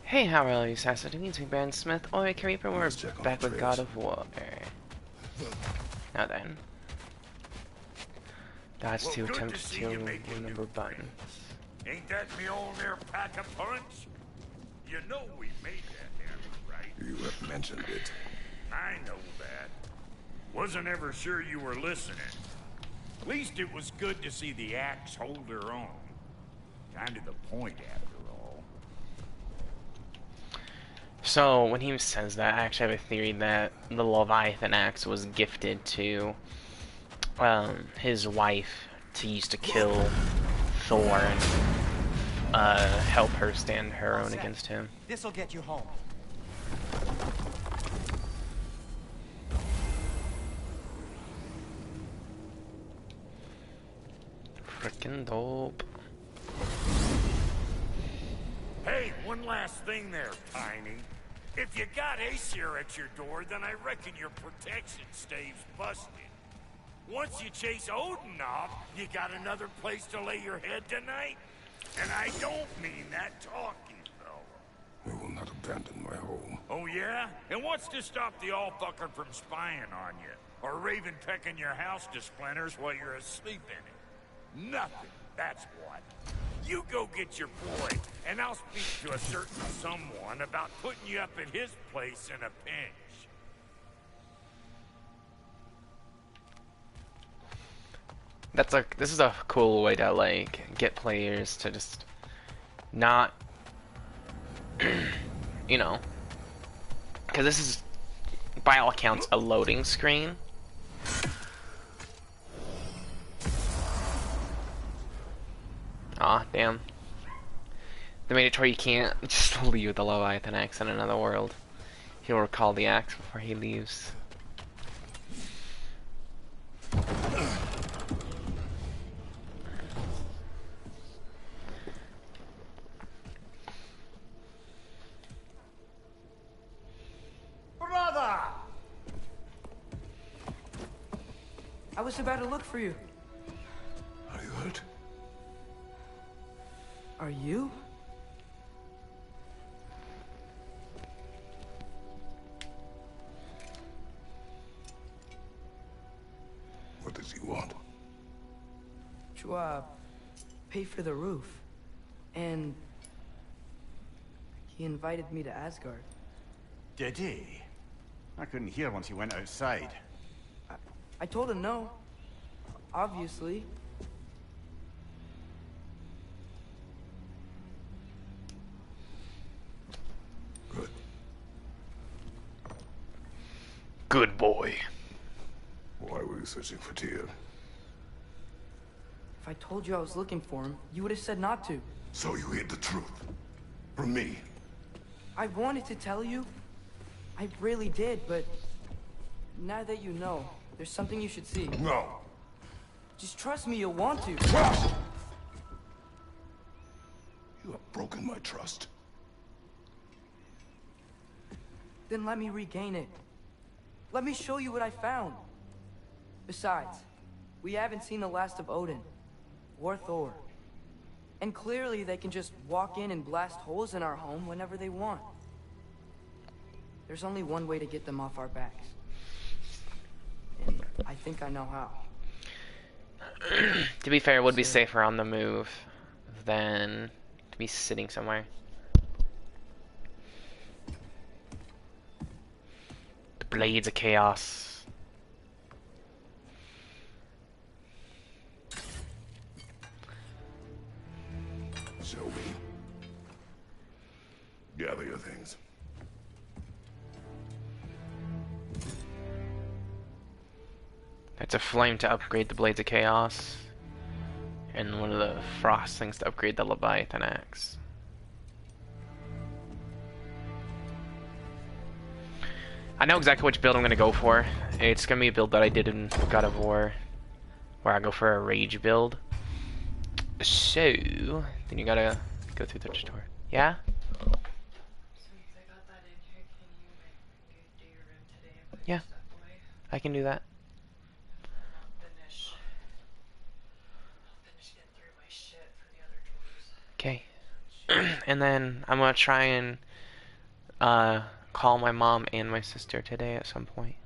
Hey, how are you, Assassin? It's me, Baron Smith. Oh, Reaper, we're Let's check on back the with God trails. of War. Now then, dodge Well, to good to attempt see to you making new remember buttons. friends. Ain't that me old there pack a punch? You know we made that hammer, right? You have mentioned it. I know that. Wasn't ever sure you were listening. At least it was good to see the axe hold her own. Kind of the point, after all. So, when he says that, I actually have a theory that the Leviathan axe was gifted to his wife to use to kill Thor and help her stand her own against him. This'll get you home. Frickin' dope. Hey, one last thing there, Tiny. If you got Aesir at your door, then I reckon your protection stave's busted. Once you chase Odin off, you got another place to lay your head tonight? And I don't mean that talking, though. We will not abandon my home. Oh, yeah? And what's to stop the all-fucker from spying on you? Or Raven pecking your house to splinters while you're asleep in it? Nothing, that's what. You go get your boy, and I'll speak to a certain someone about putting you up at his place in a pinch. This is a cool way to, like, get players to just not, you know, because this is, by all accounts, a loading screen. Aw, damn. They made it to where you can't just leave the Leviathan axe in another world. He'll recall the axe before he leaves. Brother! I was about to look for you. Are you hurt? Are you? What does he want? To, pay for the roof. And he invited me to Asgard. Did he? I couldn't hear once he went outside. I told him no. Obviously. Good. Good boy. Why were you searching for Tyr? If I told you I was looking for him, you would have said not to. So you hid the truth. From me. I wanted to tell you. I really did, but now that you know, there's something you should see. No. Just trust me, you'll want to. You have broken my trust. Then let me regain it. Let me show you what I found. Besides, we haven't seen the last of Odin. Or Thor. And clearly they can just walk in and blast holes in our home whenever they want. There's only one way to get them off our backs. And I think I know how. To be fair, it would be safer on the move than to be sitting somewhere. The Blades of Chaos. Show me. Gather your things. That's a flame to upgrade the Blades of Chaos. And one of the frost things to upgrade the Leviathan axe. I know exactly which build I'm going to go for. It's going to be a build that I did in God of War, where I go for a rage build. So, then you gotta go through the tutorial. Yeah? Yeah, I can do that. Okay. And then I'm gonna try and uh, call my mom and my sister today at some point.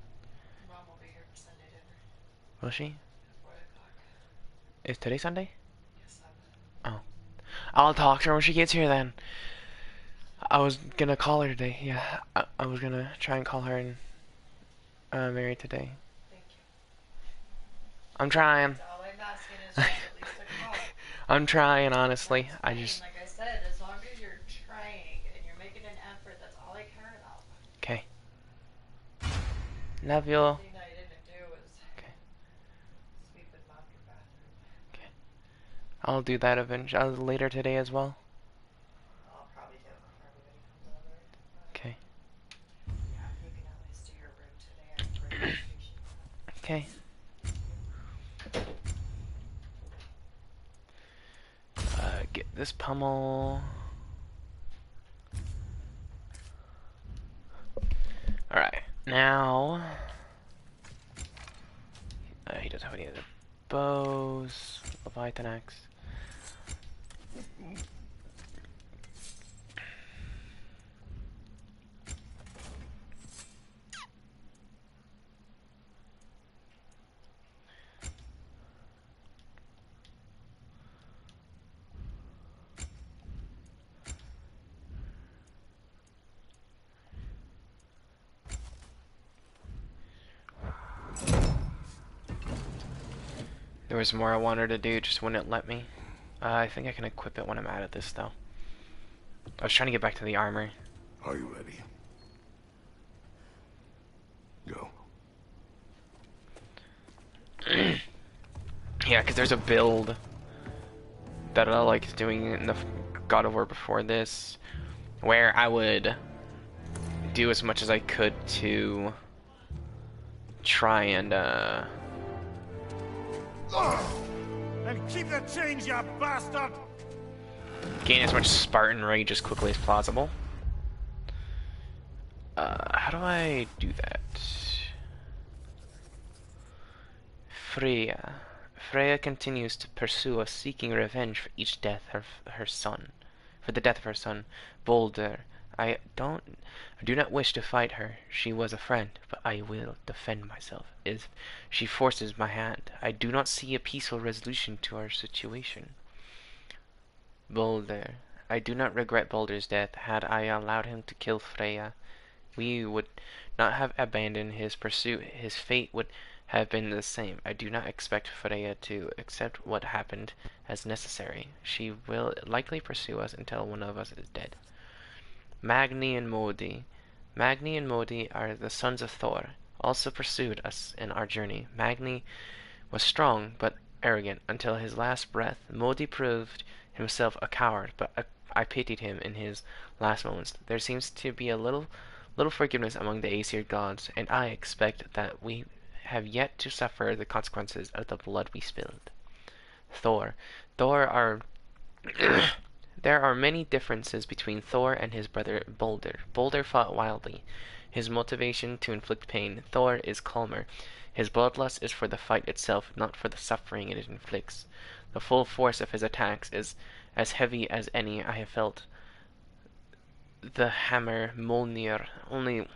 Mom will be here for Sunday dinner. Will she? 4 o'clock. Is today Sunday? Yes, Oh. I'll talk to her when she gets here then. I was gonna call her today, yeah. I was gonna try and call her and Mary today. thank you. I'm trying. That's all I'm asking is just at least a call. I'm trying, honestly. That's I fine. just... Like I said, as long as you're trying and you're making an effort, that's all I care about. Okay. Love you. The thing I didn't do was Okay. sweep and mop your bathroom. Okay. I'll do that eventually, later today as well. I'll probably do it before everybody comes over. But Okay. yeah, if you can at least do your room today, I'd greatly appreciate that. Okay. Get this pummel. Alright, now... he doesn't have any of the bows. Leviathan axe. There was more I wanted to do, just wouldn't let me. I think I can equip it when I'm out of this, though. I was trying to get back to the armor. Are you ready? Go. Yeah, because there's a build that I like doing in the God of War before this, where I would do as much as I could to try and, And keep the change, you bastard! gain as much Spartan rage as quickly as possible. How do I do that? Freya. Freya continues to pursue us, seeking revenge for each death of her son. For the death of her son, Baldur. I do not wish to fight her. She was a friend, but I will defend myself if she forces my hand. I do not see a peaceful resolution to our situation. Baldur. I do not regret Baldur's death. Had I allowed him to kill Freya, we would not have abandoned his pursuit. His fate would have been the same. I do not expect Freya to accept what happened as necessary. She will likely pursue us until one of us is dead. Magni and Modi. Magni and Modi are the sons of Thor, also pursued us in our journey. Magni was strong but arrogant until his last breath. Modi proved himself a coward, but I pitied him in his last moments. There seems to be a little forgiveness among the Aesir gods, and I expect that we have yet to suffer the consequences of the blood we spilled. Thor. There are many differences between Thor and his brother Baldur. Baldur fought wildly. His motivation to inflict pain. Thor is calmer. His bloodlust is for the fight itself, not for the suffering it inflicts. The full force of his attacks is as heavy as any I have felt. The hammer Mjolnir only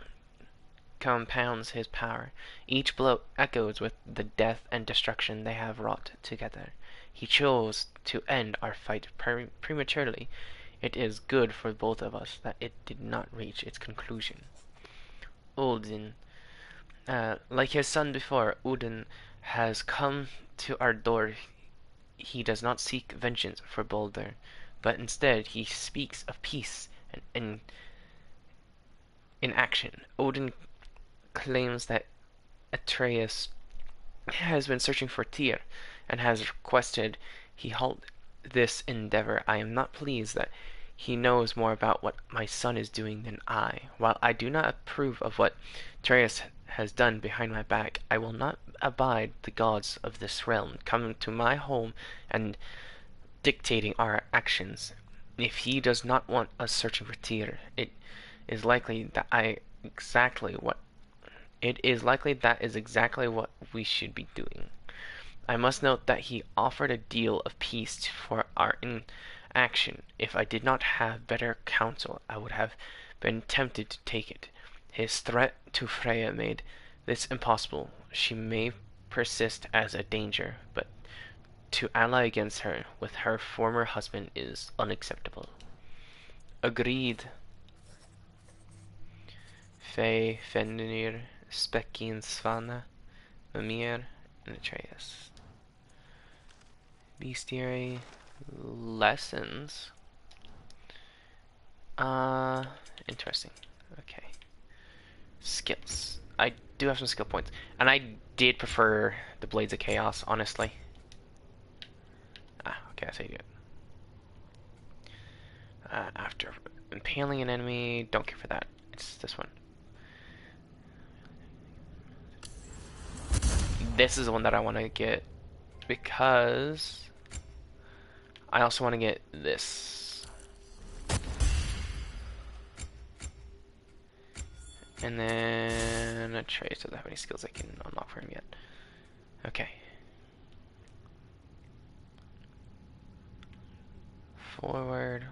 compounds his power. Each blow echoes with the death and destruction they have wrought together. He chose to end our fight prematurely. It is good for both of us that it did not reach its conclusion. Odin. Like his son before, Odin has come to our door. He does not seek vengeance for Baldur, but instead he speaks of peace and in action. Odin claims that Atreus has been searching for Tyr and has requested he halt this endeavor. I am not pleased that he knows more about what my son is doing than I. While I do not approve of what Atreus has done behind my back, I will not abide the gods of this realm coming to my home and dictating our actions. If he does not want us searching for Tyr, it is likely that is exactly what we should be doing. I must note that he offered a deal of peace for our action. If I did not have better counsel, I would have been tempted to take it. His threat to Freya made this impossible. She may persist as a danger, but to ally against her with her former husband is unacceptable. Agreed. Faye, Fenrir, Spekkin, Svana, Mimir, and Atreus. Bestiary lessons. Interesting. Okay. Skills. I do have some skill points. And I did prefer the Blades of Chaos, honestly. Okay, that's how you do it. After impaling an enemy, don't care for that. It's this one. This is the one that I want to get because I also want to get this. And then Atreus doesn't have any skills I can unlock for him yet. Okay. Forward.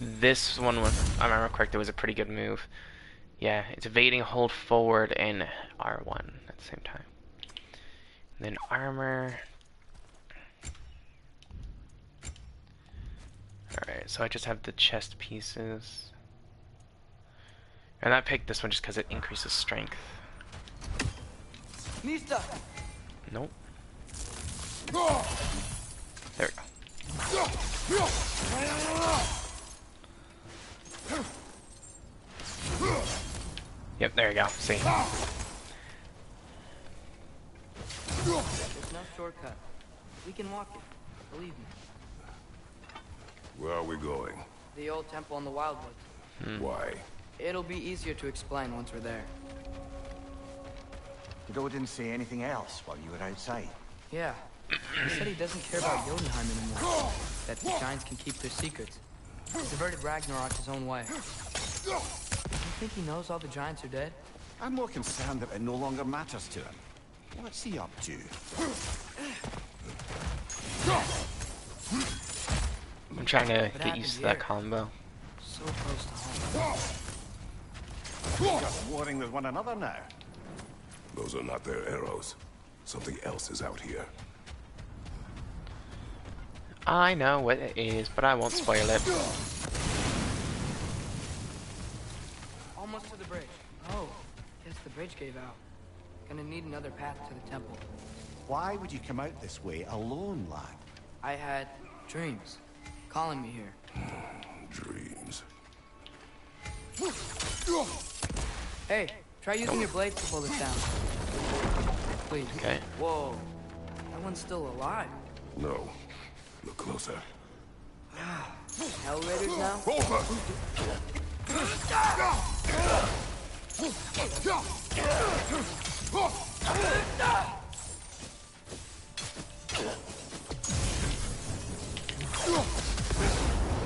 This one, if I remember correctly, was a pretty good move. Yeah, it's evading, hold forward, and R1 at the same time. And then armor. Alright, so I just have the chest pieces. And I picked this one just because it increases strength. Mista! Nope. There we go. Yep, there you go. See? There's no shortcut. We can walk it. Believe me. Where are we going? The old temple in the Wildwoods. Why? It'll be easier to explain once we're there. Did Odin say anything else while you were outside? Yeah. He said he doesn't care about Jotunheim anymore. That the giants can keep their secrets. He's diverted Ragnarok his own way. You think he knows all the giants are dead? I'm more concerned that it no longer matters to him. What's he up to? I'm trying to get used to that combo. So close to home. Just warring with one another now. Those are not their arrows. Something else is out here. I know what it is, but I won't spoil it. Almost to the bridge. Oh, guess the bridge gave out. Gonna need another path to the temple. Why would you come out this way alone, lad? I had dreams calling me here. Dreams. Hey, try using your blades to pull this down. Please. Okay. Whoa. That one's still alive. No. Look closer. Elevators now? Over!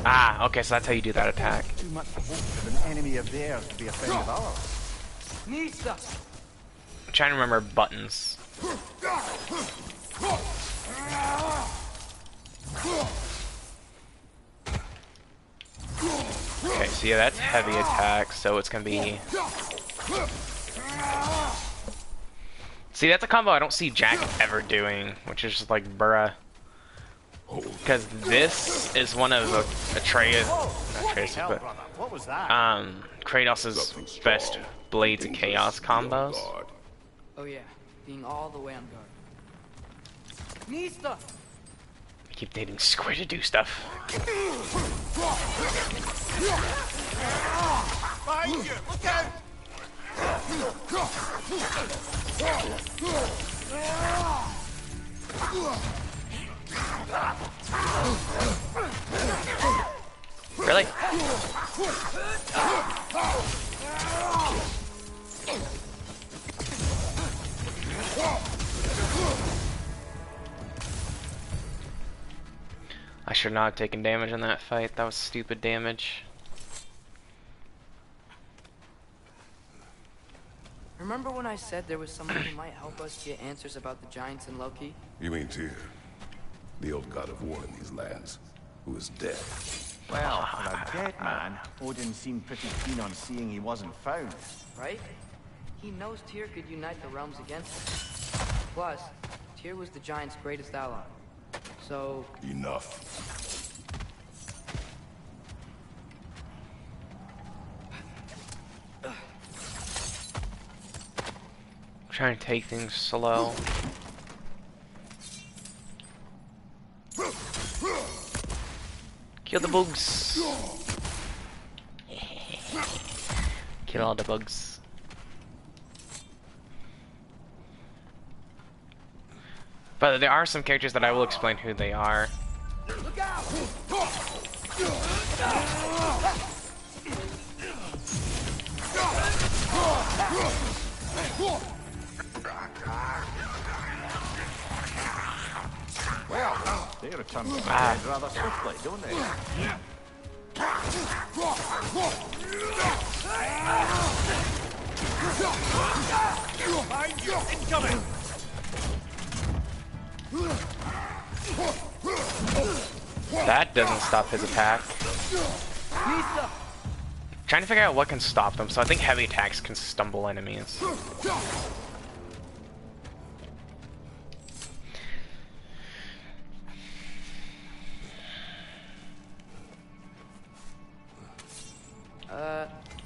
Ah, okay, so that's how you do that attack. Too much hope for an enemy of theirs to be a friend of ours. Mista! I'm trying to remember buttons. Okay, so yeah, that's heavy attack, so it's gonna be... See, that's a combo I don't see Jack ever doing, which is just like, bruh. Because this is one of Atreus, not Atreus, Hell, but brother, what was that? Kratos' best Blades of Chaos combos. Oh yeah, being all the way on guard. Mista! I keep needing Square to do stuff. Behind you! Look out! Really? I should not have taken damage in that fight. That was stupid damage. Remember when I said there was someone who might help us get answers about the giants and Loki? You mean Tyr, the old god of war in these lands, who is dead. Well, for a dead man, Odin seemed pretty keen on seeing he wasn't found. Right? He knows Tyr could unite the realms against us. Plus, Tyr was the giant's greatest ally. So... Enough. Trying to take things slow. Kill the bugs. Kill all the bugs. But there are some characters that I will explain who they are. Look out! Well, they return to the dead rather swiftly, don't they? Behind you! Incoming! That doesn't stop his attack. Trying to figure out what can stop them, so I think heavy attacks can stumble enemies.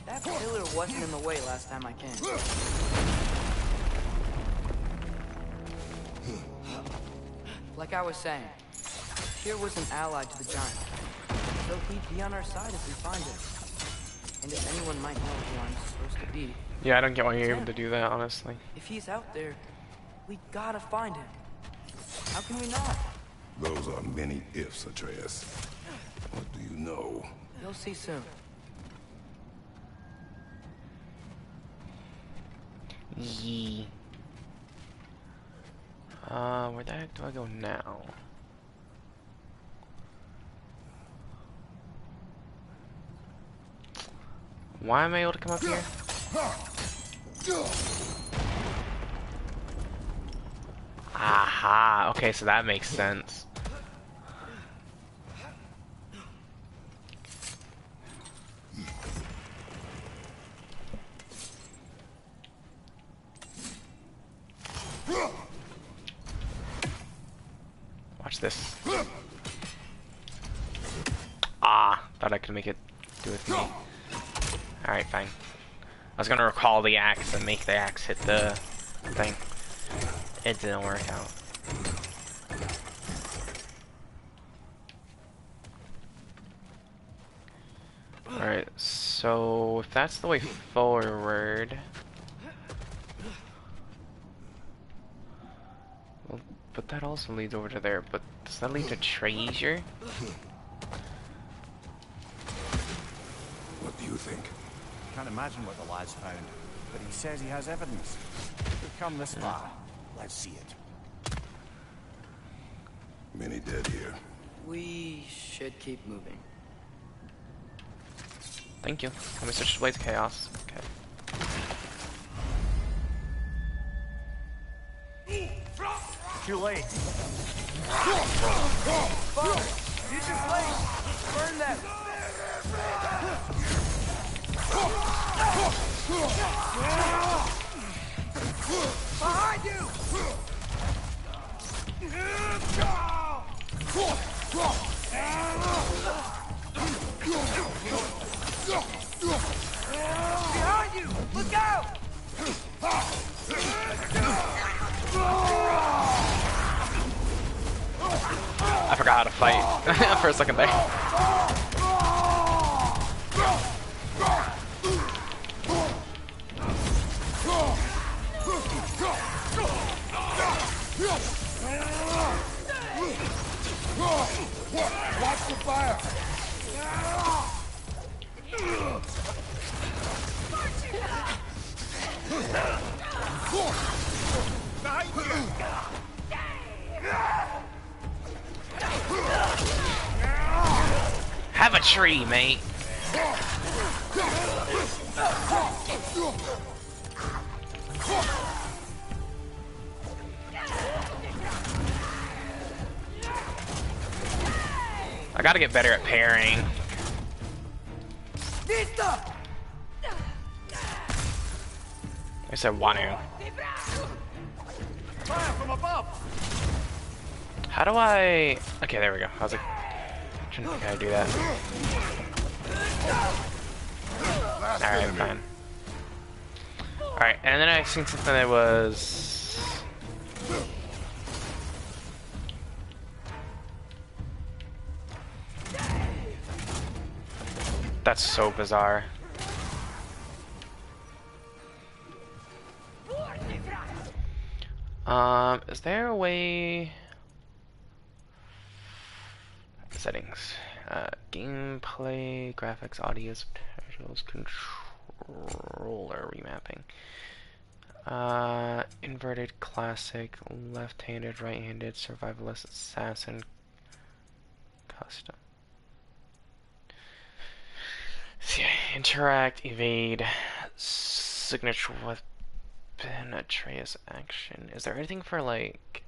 That pillar wasn't in the way last time I came. Like I was saying, Tyr was an ally to the giant, so he'd be on our side if we find him. And if anyone might know who I'm supposed to be, Yeah, I don't get why you're able to do that, honestly. if he's out there, we gotta find him. How can we not? Those are many ifs, Atreus. What do you know? You'll see soon. Yee. Where the heck do I go now? Why am I able to come up here? Aha! Okay, so that makes sense. Watch this. Ah, thought I could make it do it for me. Alright, fine. I was gonna recall the axe and make the axe hit the thing. It didn't work out. Alright, so if that's the way forward... Well, but that also leads over to there, but does that lead to treasure? What do you think? Can't imagine what the lad's found, but he says he has evidence. We've come this far. Let's see it. Many dead here. We should keep moving. Thank you. Let me switch to Blaze Chaos. Okay. Too late. Use your blade! Burn them! Behind you! Behind you! Look out! I forgot how to fight for a second there. Watch the fire! a tree, mate. I gotta get better at parrying. I said want to. Fire from above! How do I... Okay, there we go. I was like... trying to think how to do that. Alright, fine. Alright, and then I seen something that was... That's so bizarre. Is there a way... Settings. Gameplay, graphics, audio, subtitles, controller remapping. Inverted, classic, left-handed, right-handed, survivalist, assassin, custom. See, interact, evade, signature weapon, Atreus action. Is there anything for like...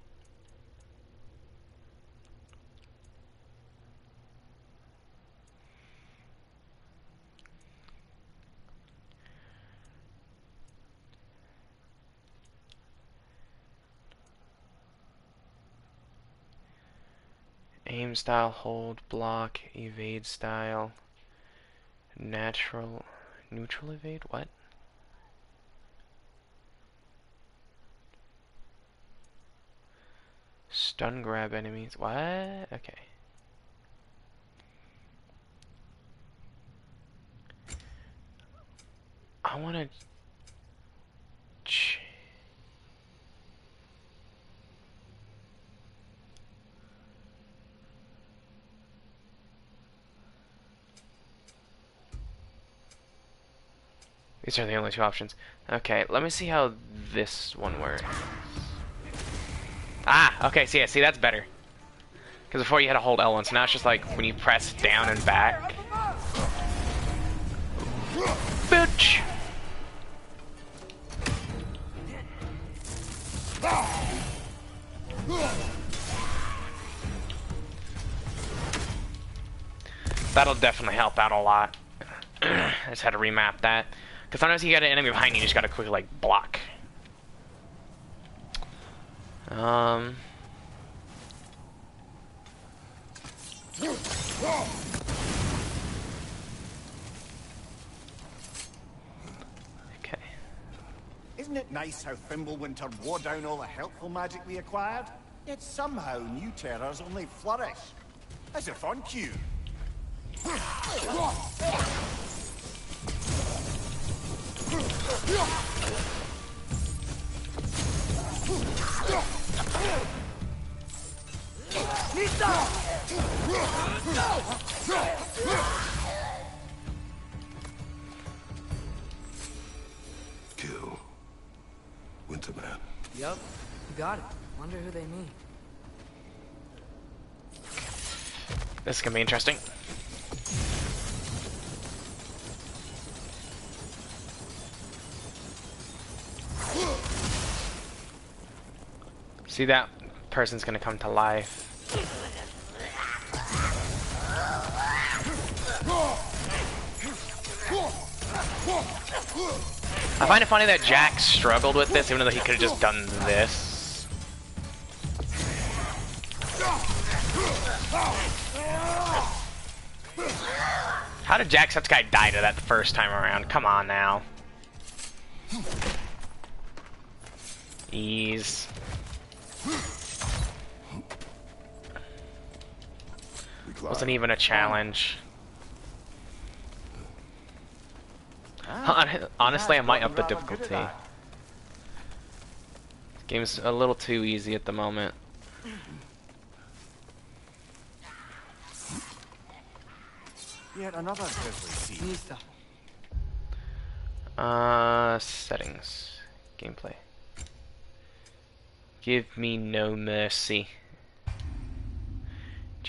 Aim style, hold, block, evade style, neutral evade, what? Stun grab enemies, what? Okay. I wanna... These are the only two options. Okay, let me see how this one works. Ah, okay, see, that's better. Because before you had to hold L1, so now it's just like when you press down and back. Bitch! That'll definitely help out a lot. I just had to remap that. Because sometimes you got an enemy behind you, you just gotta quickly, like, block. Okay. Isn't it nice how Fimbulwinter wore down all the helpful magic we acquired? Yet somehow new terrors only flourish. As if on cue. Kill. Winterman. Yup, you got it. Wonder who they mean. This is gonna be interesting. See, that person's gonna come to life. I find it funny that Jack struggled with this, even though he could have just done this. How did Jacksepticeye die to that the first time around? Come on now. Ease. Wasn't even a challenge. Honestly, I might up the difficulty. This game's a little too easy at the moment. Yet another grisly scene. Nista. Settings. Gameplay. Give me no mercy.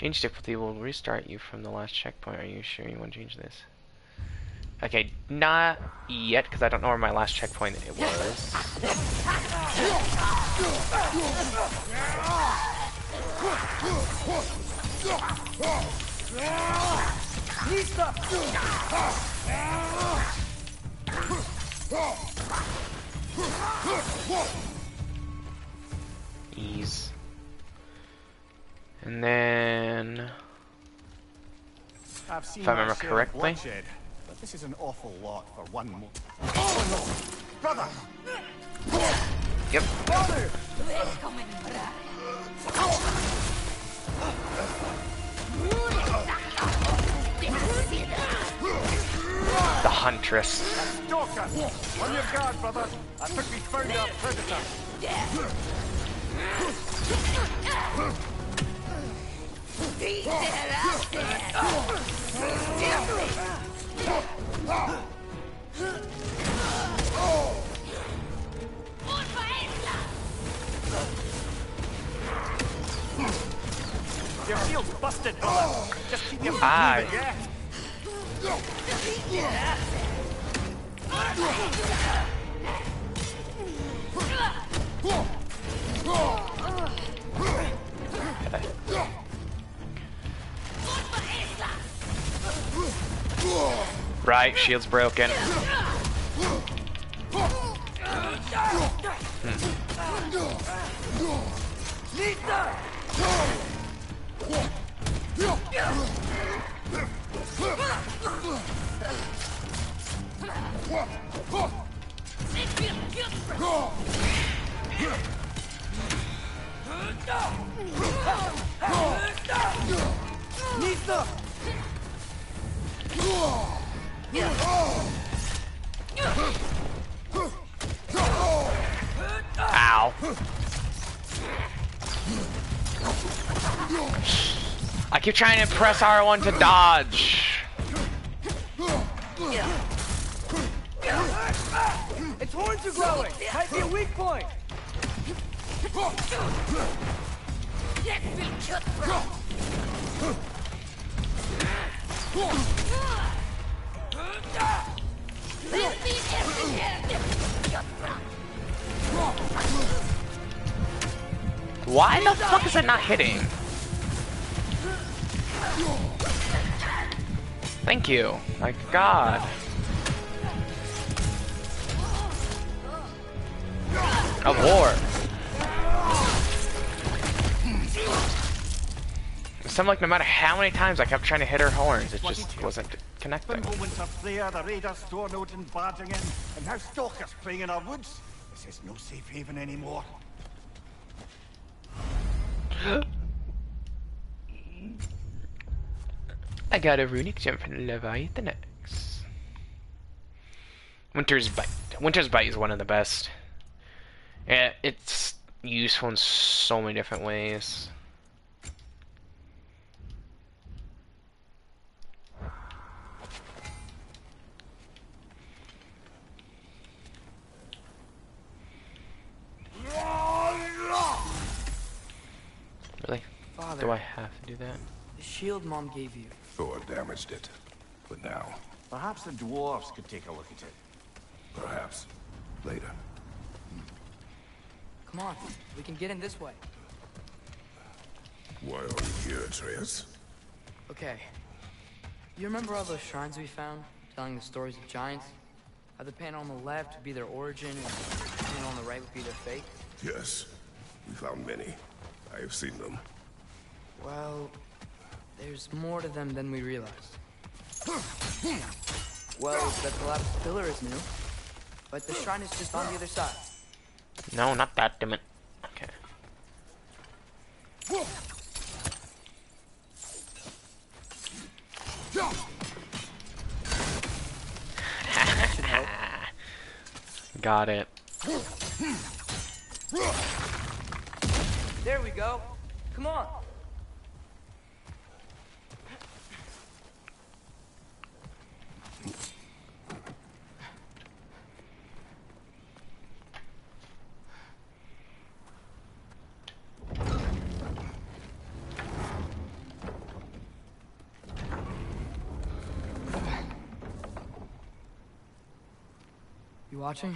Change difficulty will restart you from the last checkpoint. Are you sure you want to change this? Okay, not yet, because I don't know where my last checkpoint it was. Ease. And then, I've seen if I remember my share of correctly, bloodshed, but this is an awful lot for one more. Oh no! Brother! yep. The Huntress. Stalker! On your guard, brother! I think we found our predator! Your shield's busted, brother! Just keep your feet moving, yeah? Right, shield's broken. Ow. I keep trying to press R1 to dodge. Its horns are glowing! Might be a weak point! Why the fuck is it not hitting? Thank you. My god. A war. It seemed like no matter how many times I kept trying to hit her horns, it just wasn't connecting. Fimbulwinter Freya, the raiders stormed out and barging in, and now stalkers playing in our woods. This is no safe haven anymore. I got a runic gem from Leviathan X. Winter's Bite. Winter's Bite is one of the best. Yeah, it's useful in so many different ways. Really? Father, Do I have to do that? the shield Mom gave you. Thor damaged it. But now, Perhaps the dwarves could take a look at it. perhaps, later. Come on, we can get in this way. Why are we here, Atreus? Okay. You remember all those shrines we found, telling the stories of giants? How the panel on the left would be their origin, and the panel on the right would be their fate? Yes, we found many. I have seen them. Well, there's more to them than we realized. Well, that collapsed pillar is new, but the shrine is just on the other side. No, not that, damn it. Okay. Got it. There we go. Come on. You watching?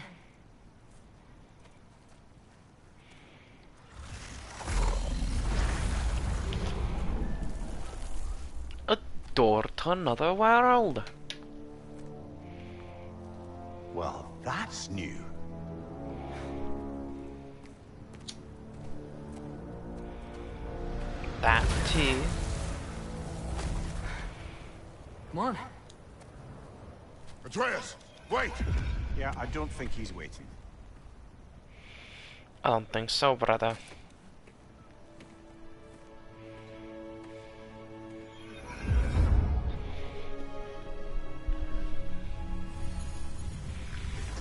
A door to another world. Well, that's new. That too. Come on. Atreus, wait! Yeah, I don't think he's waiting. I don't think so, brother.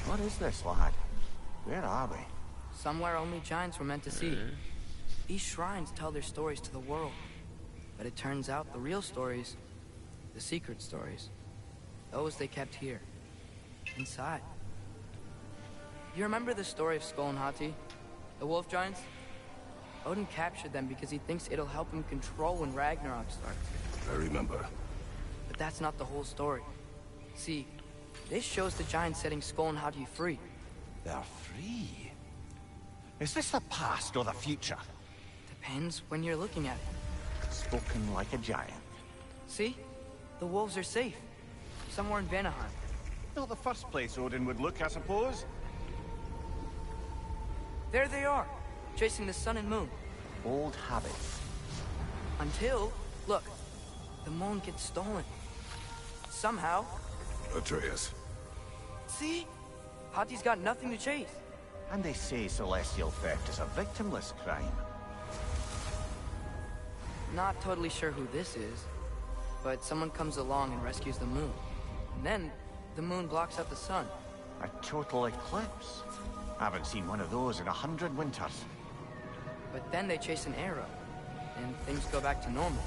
What is this, lad? Where are we? Somewhere only giants were meant to see. These shrines tell their stories to the world. But it turns out the real stories, the secret stories, those they kept here, inside. You remember the story of Skull and Hati? The wolf giants? Odin captured them because he thinks it'll help him control when Ragnarok starts. I remember. But that's not the whole story. See, this shows the giants setting Skull and Hati free. They're free. Is this the past or the future? Depends when you're looking at it. Spoken like a giant. See? The wolves are safe. Somewhere in Vanaheim. Not the first place Odin would look, I suppose. There they are, chasing the sun and moon. Old habits. Until, look, the moon gets stolen. Somehow. Atreus. See? Hati's got nothing to chase. And they say celestial theft is a victimless crime. Not totally sure who this is, but someone comes along and rescues the moon. And then, the moon blocks out the sun. A total eclipse. Haven't seen one of those in 100 winters. But then they chase an arrow, and things go back to normal.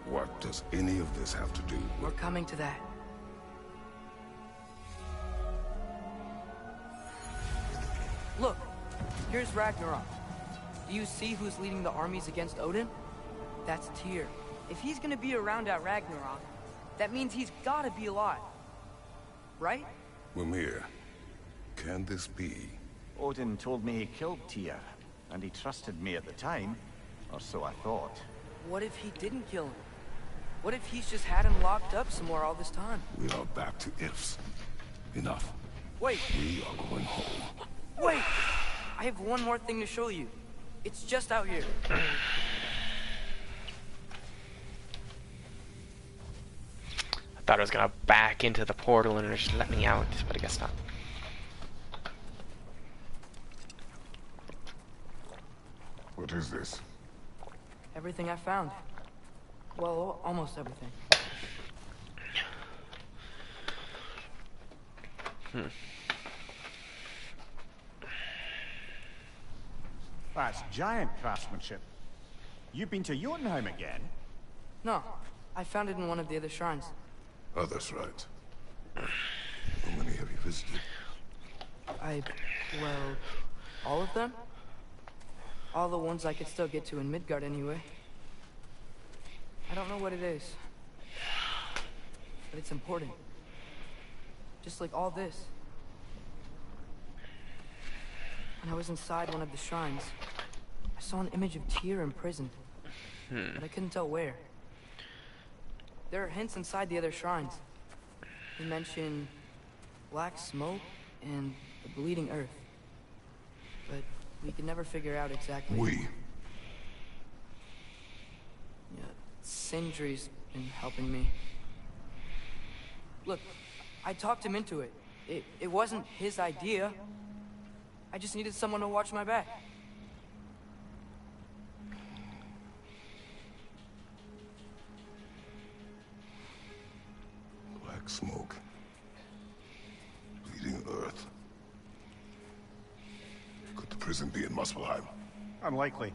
What does any of this have to do We're with... coming to that. Look, here's Ragnarok. Do you see who's leading the armies against Odin? That's Tyr. If he's gonna be around at Ragnarok, that means he's gotta be alive. Right? Mimir, can this be? Odin told me he killed Tyr, and he trusted me at the time, or so I thought. What if he didn't kill him? What if he's just had him locked up somewhere all this time? We are back to ifs. Enough. Wait, We are going home. wait! I have one more thing to show you. It's just out here. I thought I was gonna back into the portal and just let me out, but I guess not. What is this? Everything I found. Well, almost everything. That's giant craftsmanship. You've been to Jotunheim again? No, I found it in one of the other shrines. Oh, that's right. How many have you visited? Well, all of them? All the ones I could still get to in Midgard anyway. I don't know what it is. But it's important. Just like all this. When I was inside one of the shrines, I saw an image of Tyr imprisoned. But I couldn't tell where. There are hints inside the other shrines. They mention black smoke and the bleeding earth. But we could never figure out exactly. We. Yeah, Sindri's been helping me. Look, I talked him into it. It wasn't his idea. I just needed someone to watch my back. Black smoke. Bleeding earth. Could the prison be in Muspelheim? Unlikely.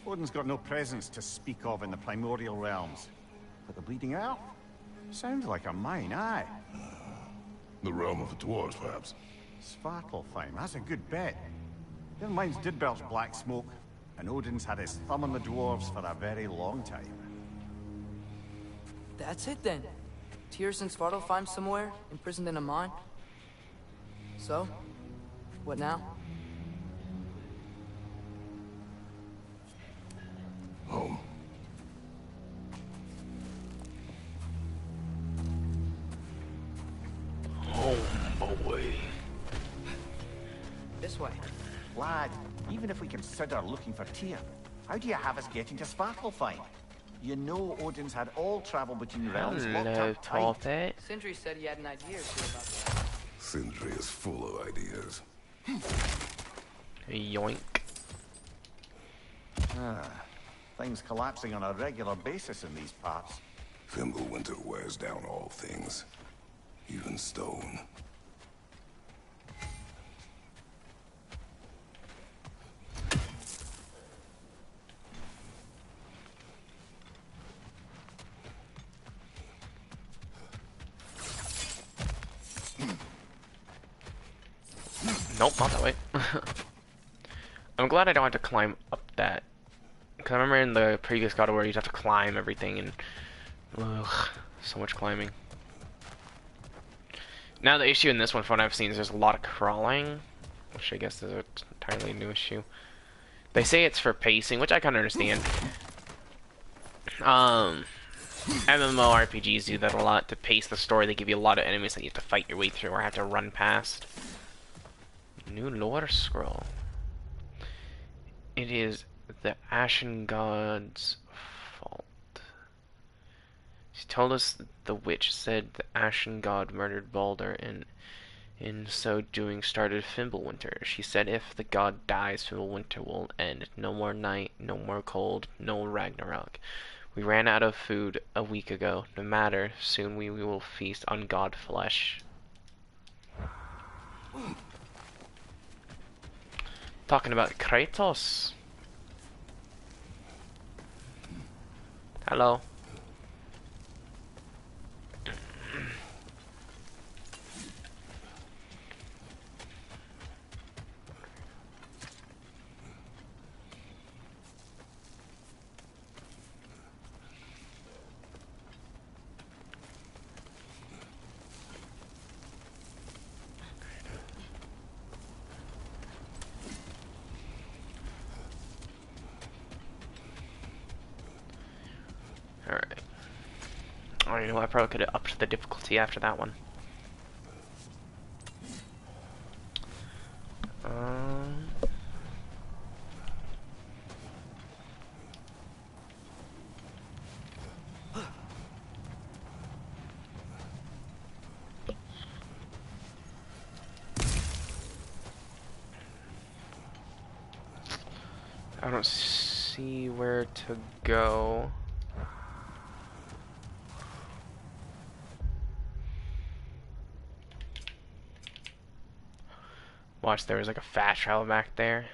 Odin's got no presence to speak of in the primordial realms. But the Bleeding Earth? Sounds like a mine, aye. The realm of the dwarves, perhaps. Svartalfheim, that's a good bet. Their mines did belch black smoke, and Odin's had his thumb on the dwarves for a very long time. That's it then. Tyr's in Svartalfheim somewhere, imprisoned in a mine. So? What now? Home. Home away. This way. Lad, even if we consider looking for Tyr, how do you have us getting to Svartalfheim? You know Odin's had all travel between realms locked Hello, up tight. Toffee. Sindri said he had an idea or two about that. Sindri is full of ideas. Yoink. Things collapsing on a regular basis in these parts. Fimbulwinter wears down all things, even stone. Nope, not that way. I'm glad I don't have to climb up that. Because I remember in the previous God of War, you'd have to climb everything, and ugh, so much climbing. Now the issue in this one, from what I've seen, is there's a lot of crawling, which I guess is an entirely new issue. They say it's for pacing, which I kind of understand. MMORPGs do that a lot to pace the story. They give you a lot of enemies that you have to fight your way through or have to run past. New lore scroll. It is the Ashen God's fault. She told us the witch said the Ashen God murdered Baldur and in so doing started Fimbulwinter. She said if the god dies, Fimbulwinter will end. No more night, no more cold, no Ragnarok. We ran out of food a week ago. No matter, soon we will feast on god flesh. Talking about Kratos. Hello. Alright. Oh, you know, I probably could have upped the difficulty after that one. I don't see where to go. Watch, there was like a fast travel back there.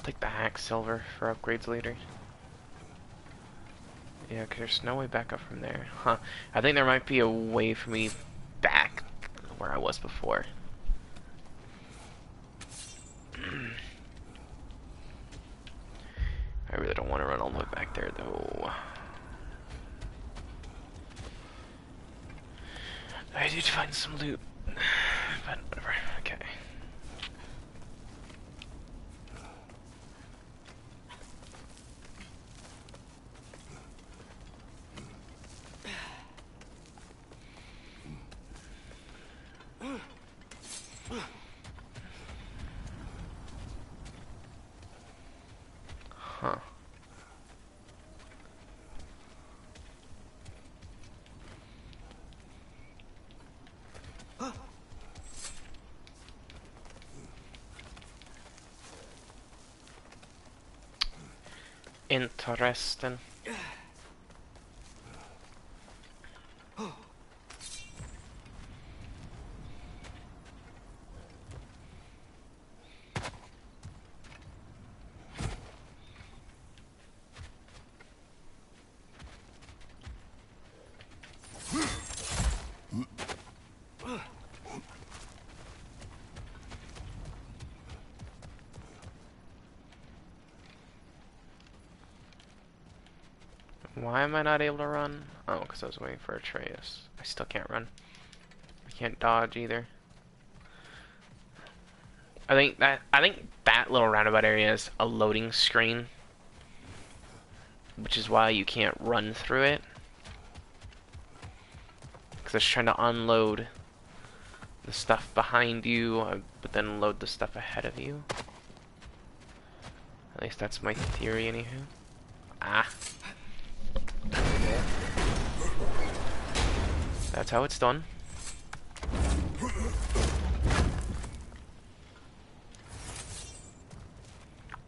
Take the hack silver for upgrades later. Yeah, because there's no way back up from there. Huh. I think there might be a way for me back where I was before. I really don't want to run all the way back there, though. I did find some loot, but whatever. Okay. Huh. Interesting. Why am I not able to run? Oh, because I was waiting for Atreus. I still can't run. I can't dodge either. I think that little roundabout area is a loading screen, which is why you can't run through it. Because it's trying to unload the stuff behind you, but then load the stuff ahead of you. At least that's my theory, anywho. Ah. That's how it's done.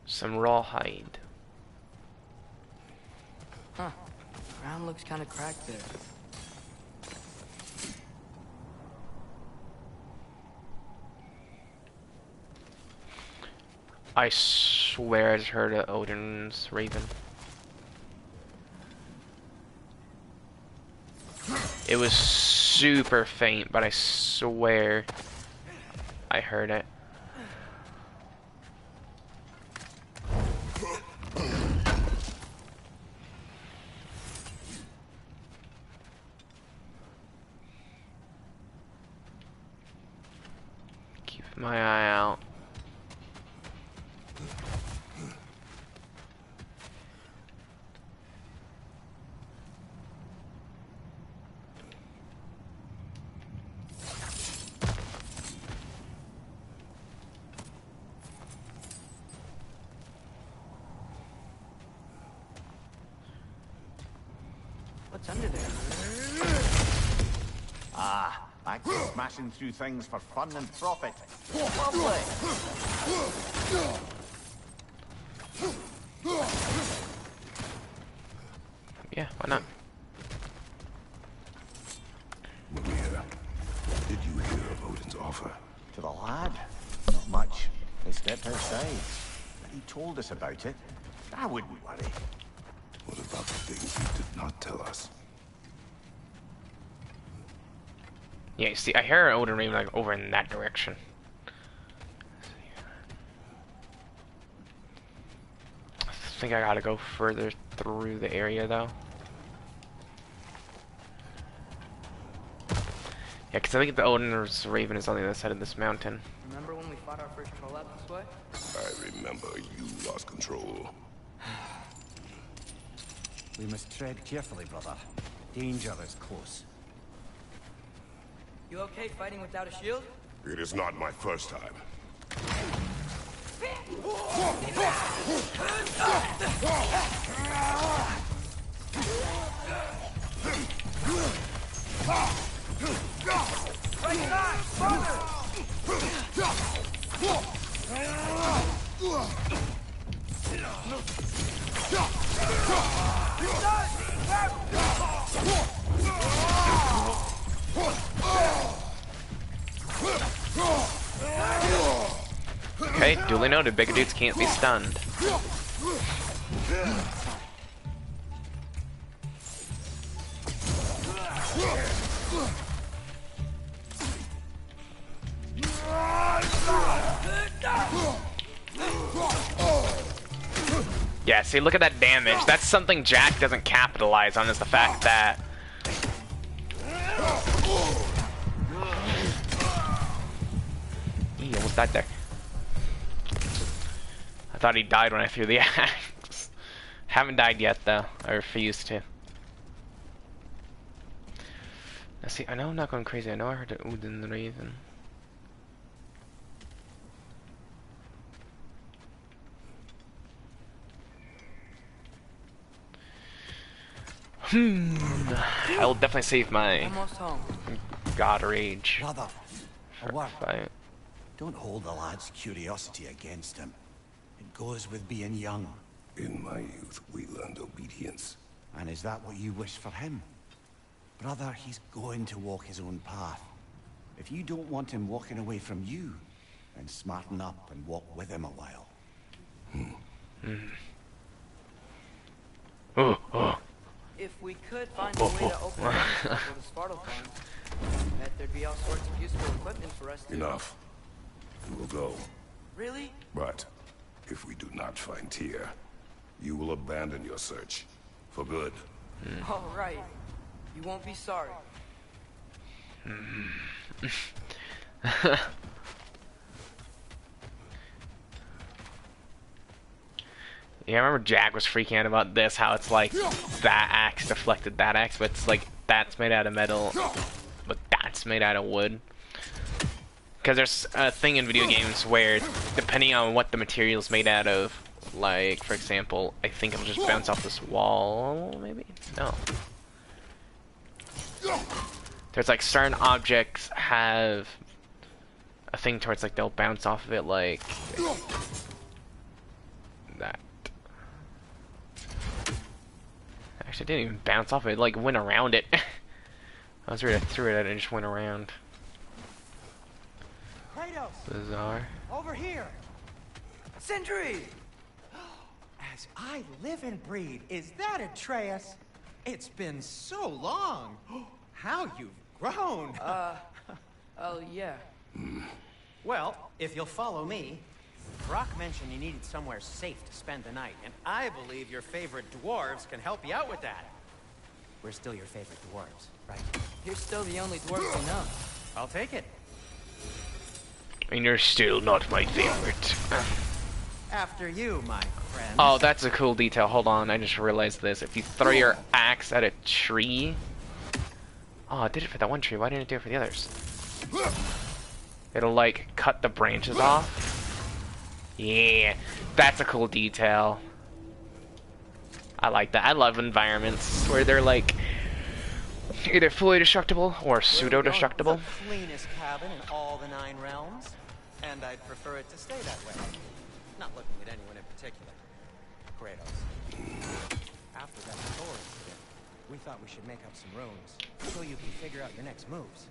Some rawhide. Huh. Ground looks kind of cracked there. I swear I just heard Odin's raven. It was super faint, but I swear I heard it. Keep my eye out. What's under there? Ah, back to smashing through things for fun and profit. Lovely. Yeah, why not? Maria, did you hear of Odin's offer? To the lad? Not much. They stepped outside. But he told us about it. I wouldn't worry. What about the things he did not tell us? Yeah, you see, I hear Odin raven like over in that direction. I think I gotta go further through the area though. Yeah, because I think the Odin's raven is on the other side of this mountain. Remember when we fought our first troll out this way? I remember you lost control. We must tread carefully, brother. Danger is close. You okay fighting without a shield? It is not my first time. Right side! Brother! Okay, duly noted, bigger dudes can't be stunned. Yeah, see, look at that damage. That's something Jack doesn't capitalize on, is the fact that... He almost died there. I thought he died when I threw the axe. Haven't died yet, though. I refuse to. Now, see, I know I'm not going crazy. I know I heard the Odin the Raven. I'll definitely save my Almost home. God Rage Brother, a for word. fight. Don't hold the lad's curiosity against him. It goes with being young. In my youth, we learned obedience. And is that what you wish for him? Brother, he's going to walk his own path. If you don't want him walking away from you, then smarten up and walk with him a while. Oh. If we could find a way to open the stuff for the Spartal farm, I bet there'd be all sorts of useful equipment for us to... Enough. We will go. Really? But if we do not find Tyr, you will abandon your search. For good. All right. You won't be sorry. Yeah, I remember Jack was freaking out about this, how it's like that axe deflected that axe, but it's like that's made out of metal, but that's made out of wood. Because there's a thing in video games where, depending on what the material's made out of, like, for example, I think it'll just bounce off this wall, maybe? No. There's like certain objects have a thing towards like they'll bounce off of it like that. Actually, it didn't even bounce off of it, it like went around it. I was ready to throw it at it and it just went around. Kratos, Bizarre. over here. Sindri! As I live and breathe, is that Atreus? It's been so long. How you've grown. Oh, yeah. Well, if you'll follow me, Brock mentioned you needed somewhere safe to spend the night, and I believe your favorite dwarves can help you out with that. We're still your favorite dwarves, right? You're still the only dwarf we know. I'll take it. And you're still not my favorite. After you, my friend. Oh, that's a cool detail. Hold on, I just realized this. If you throw your axe at a tree... Oh, I did it for that one tree. Why didn't it do it for the others? It'll, like, cut the branches off. Yeah, that's a cool detail. I like that. I love environments where they're, like, either fully destructible or pseudo-destructible. The cleanest cabin in all the 9 realms, and I'd prefer it to stay that way. Not looking at anyone in particular. Kratos. After that Thor incident, we thought we should make up some runes, so you can figure out your next moves.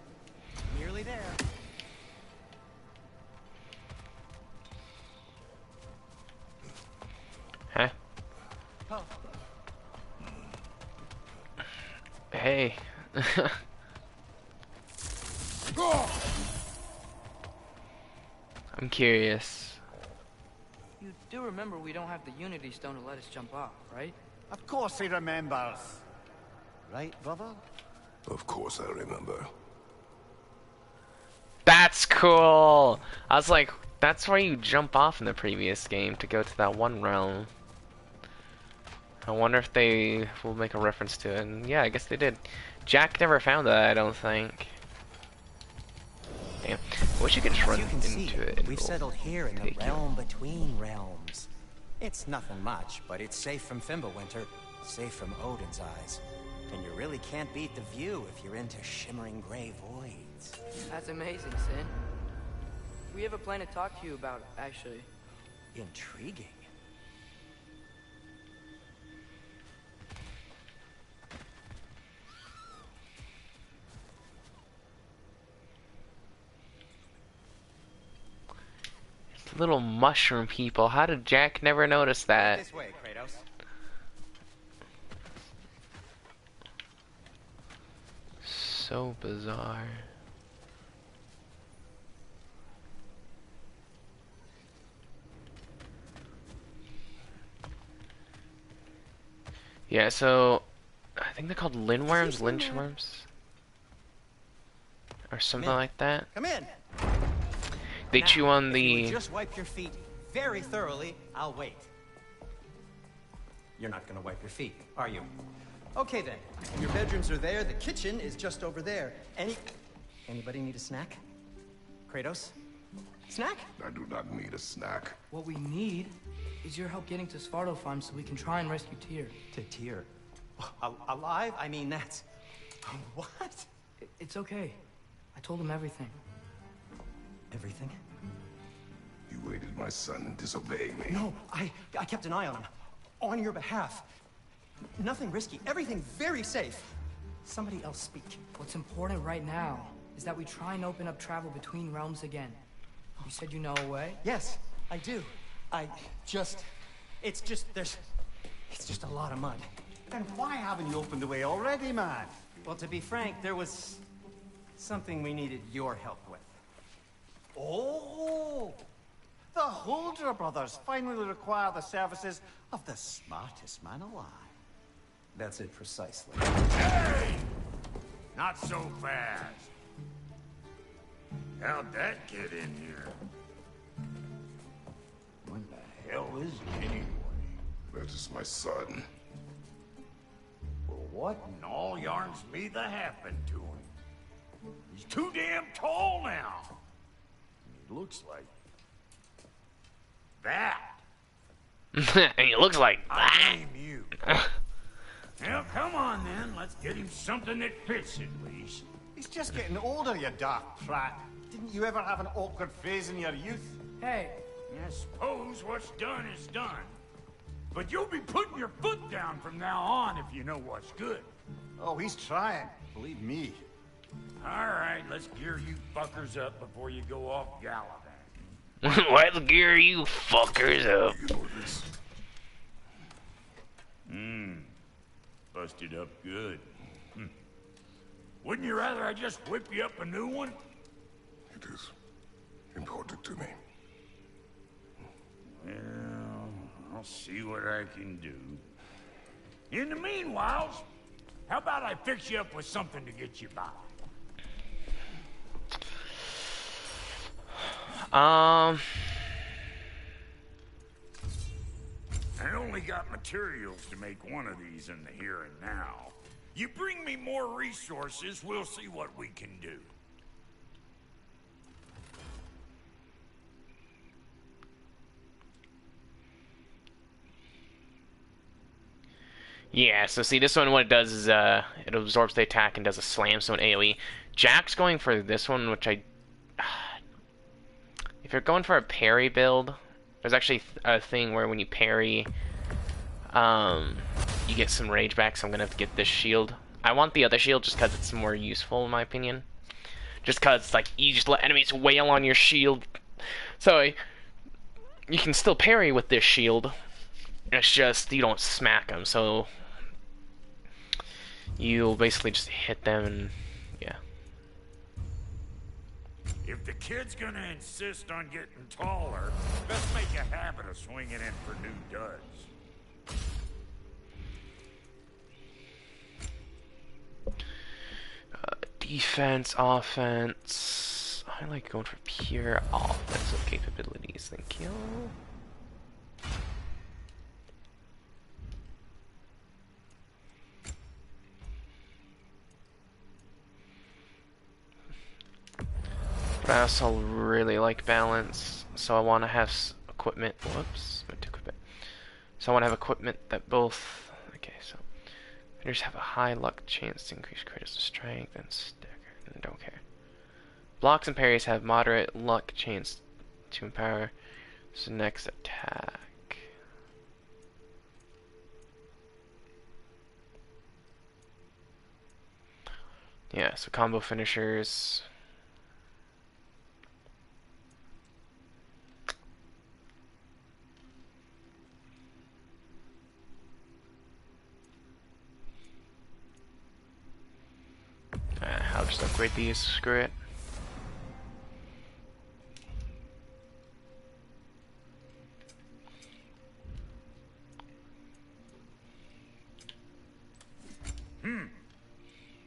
Nearly there. Huh? Oh, Hey. I'm curious. You do remember we don't have the Unity Stone to let us jump off, right? Of course he remembers. Right, brother? Of course I remember. That's cool! I was like, that's where you jump off in the previous game to go to that one realm. I wonder if they will make a reference to it. And yeah, I guess they did. Jack never found that, I don't think. Damn. I wish you could just run as you can see, into it. we've settled here in the realm between realms. It's nothing much, but it's safe from Fimbulwinter, safe from Odin's eyes. And you really can't beat the view if you're into shimmering gray voids. That's amazing, Sin. We have a plan to talk to you about, actually. Intriguing. Little mushroom people. How did Jack never notice that? This way, Kratos. So bizarre. Yeah, so I think they're called lindworms, lynchworms, or something like that. Come in. They Now, chew on if you would the. just wipe your feet very thoroughly, I'll wait. You're not gonna wipe your feet, are you? Okay then. Your bedrooms are there. The kitchen is just over there. Anybody need a snack? Kratos? Snack? I do not need a snack. What we need is your help getting to Svartalfheim so we can try and rescue Tyr. To Tyr. Alive? I mean, that's... What? It's okay. I told him everything. Everything? You aided my son in disobeying me. No, I kept an eye on him. On your behalf. Nothing risky. Everything very safe. Somebody else speak. What's important right now is that we try and open up travel between realms again. You said you know a way? Yes, I do. It's just a lot of mud. Then why haven't you opened the way already, man? Well, to be frank, there was something we needed your help with. Oh! The Holder brothers finally require the services of the smartest man alive. That's it precisely. Hey! Not so fast. How'd that get in here? What the hell is it anyway? That is my son. Well, what in all yarns me that happened to him? He's too damn tall now. He looks like that. And it looks like I that. blame you. Well, come on then. Let's get him something that fits at least. He's just getting older, you dark prat. Didn't you ever have an awkward phase in your youth? Hey, I suppose what's done is done. But you'll be putting your foot down from now on if you know what's good. Oh, he's trying. Believe me. All right, let's gear you fuckers up before you go off gallivanting. Let's gear you fuckers up. You know this. Busted up good. Wouldn't you rather I just whip you up a new one? It is important to me. Well, I'll see what I can do. In the meanwhile, how about I fix you up with something to get you by? I only got materials to make one of these in the here and now. You bring me more resources, we'll see what we can do. Yeah, so see, this one, what it does is, it absorbs the attack and does a slam, so an AoE. Jack's going for this one, which I... If you're going for a parry build, there's actually a thing where when you parry, you get some rage back, so I'm gonna have to get this shield. I want the other shield just because it's more useful, in my opinion. Just because, like, you just let enemies wail on your shield. So, you can still parry with this shield. It's just, you don't smack them, so... You'll basically just hit them and... yeah. If the kid's gonna insist on getting taller, best make a habit of swinging in for new duds. Defense, offense... I like going for pure offensive capabilities, thank you. But I also really like balance, so I want to have equipment. Whoops, went to equipment. So I want to have equipment that both. Okay, so fighters have a high luck chance to increase critical strength and stagger. I don't care. Blocks and parries have moderate luck chance to empower the next attack. Yeah, so combo finishers. I'll just upgrade these, screw it.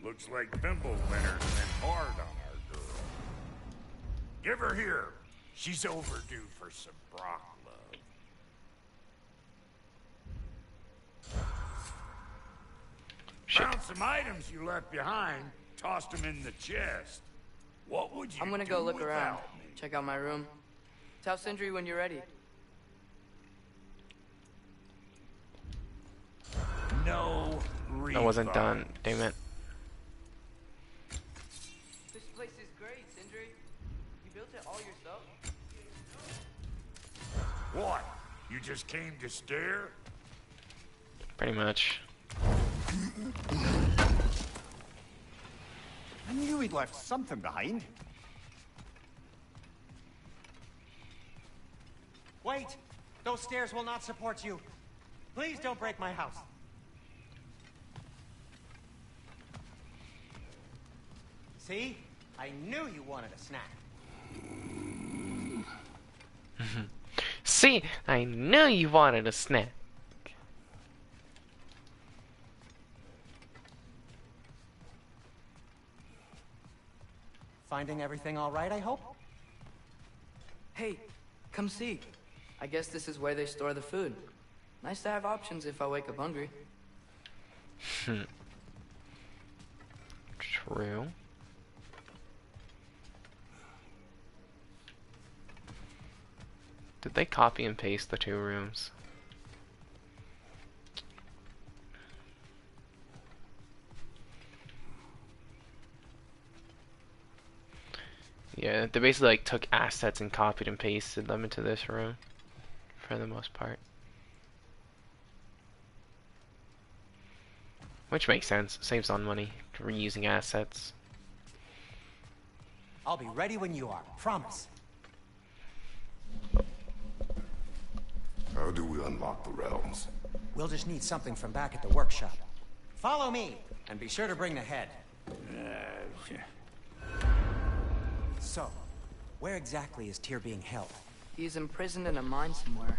Looks like Thimblewinter's been hard on our girl. Give her here. She's overdue for some Brock love. Shit. Found some items you left behind. Tossed them in the chest. What would you I'm gonna do go look without around. me? Check out my room. Tell Sindri when you're ready. No refunds. I wasn't done, damn it. This place is great, Sindri. You built it all yourself? What? You just came to stare? Pretty much. I knew he'd left something behind. Wait! Those stairs will not support you. Please don't break my house. See? I knew you wanted a snack. See, I knew you wanted a snack. Finding everything all right, I hope? Hey, come see. I guess this is where they store the food. Nice to have options if I wake up hungry. True. Did they copy and paste the 2 rooms? Yeah, they basically like took assets and copied and pasted them into this room for the most part. Which makes sense, saves on money, reusing assets. I'll be ready when you are, promise. How do we unlock the realms? We'll just need something from back at the workshop. Follow me, and be sure to bring the head. So, where exactly is Tyr being held? He's imprisoned in a mine somewhere.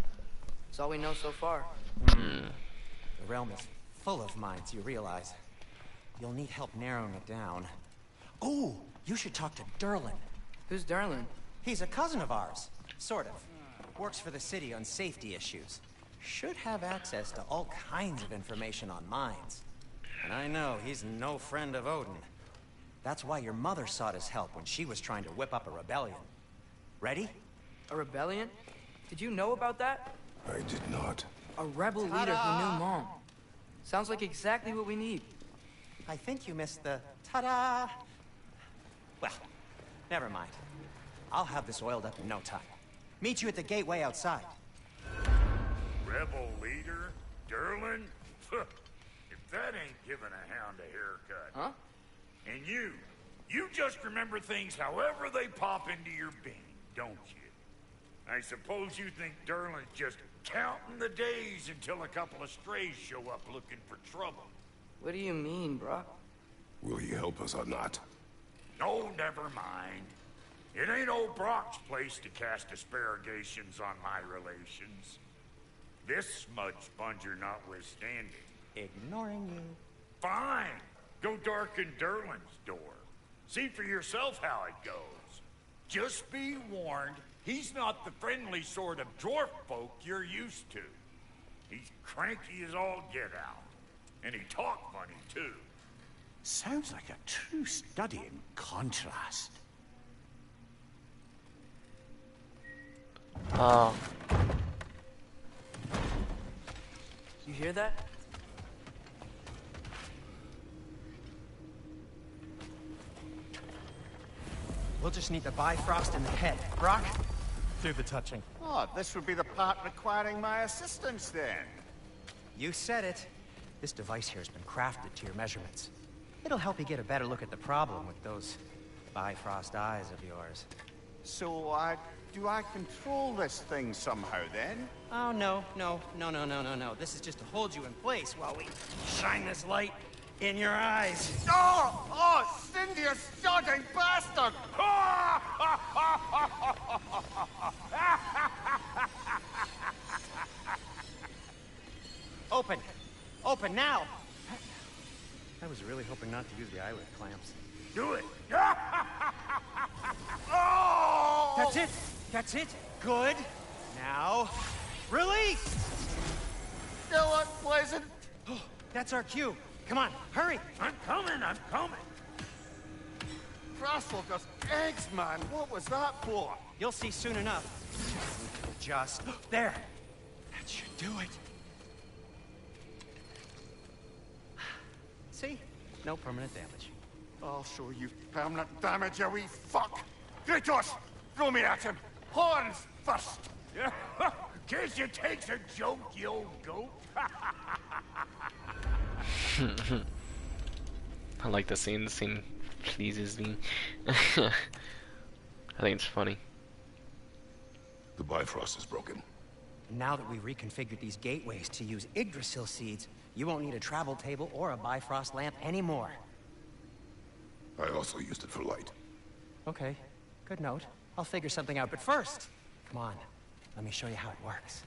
That's all we know so far. The realm is full of mines, you realize. You'll need help narrowing it down. Oh, you should talk to Derlin. Who's Derlin? He's a cousin of ours, sort of. Works for the city on safety issues. Should have access to all kinds of information on mines. And I know he's no friend of Odin. That's why your mother sought his help when she was trying to whip up a rebellion. Ready? A rebellion? Did you know about that? I did not. A rebel leader who knew Mom. Sounds like exactly what we need. I think you missed the ta-da. Well, never mind. I'll have this oiled up in no time. Meet you at the gateway outside. Rebel leader? Derlin? If that ain't giving a hound a haircut. Huh? And you just remember things however they pop into your being, don't you? I suppose you think Derlin's just counting the days until a couple of strays show up looking for trouble. What do you mean, bro? Will he help us or not? No, never mind. It ain't old Brock's place to cast aspersions on my relations. This smudge sponger notwithstanding. Ignoring you. Fine. Go darken Derlin's door. See for yourself how it goes. Just be warned, he's not the friendly sort of dwarf folk you're used to. He's cranky as all get out. And he talk funny, too. Sounds like a true study in contrast. Oh, You hear that? We'll just need the Bifrost in the head. Brock, do the touching. Oh, this would be the part requiring my assistance then. You said it. This device here has been crafted to your measurements. It'll help you get a better look at the problem with those Bifrost eyes of yours. So, do I control this thing somehow then? Oh, no. This is just to hold you in place while we shine this light in your eyes. Oh, Cindy, you sodding bastard! Open now! I was really hoping not to use the eyelid clamps. Do it. That's it! Good. Now, release! Still unpleasant. That's our cue. Come on, hurry! I'm coming. Grasslockers, eggs, man. What was that for? You'll see soon enough. Just there. That should do it. See? No permanent damage. I'll show you permanent damage, you wee fuck. Kratos, throw me at him. Horns first. Guess you takes a joke, you old goat. I like the scene. The scene pleases me. I think it's funny. The Bifrost is broken. Now that we've reconfigured these gateways to use Yggdrasil seeds, you won't need a travel table or a Bifrost lamp anymore. I also used it for light. Okay, good note. I'll figure something out, but first, come on. Let me show you how it works.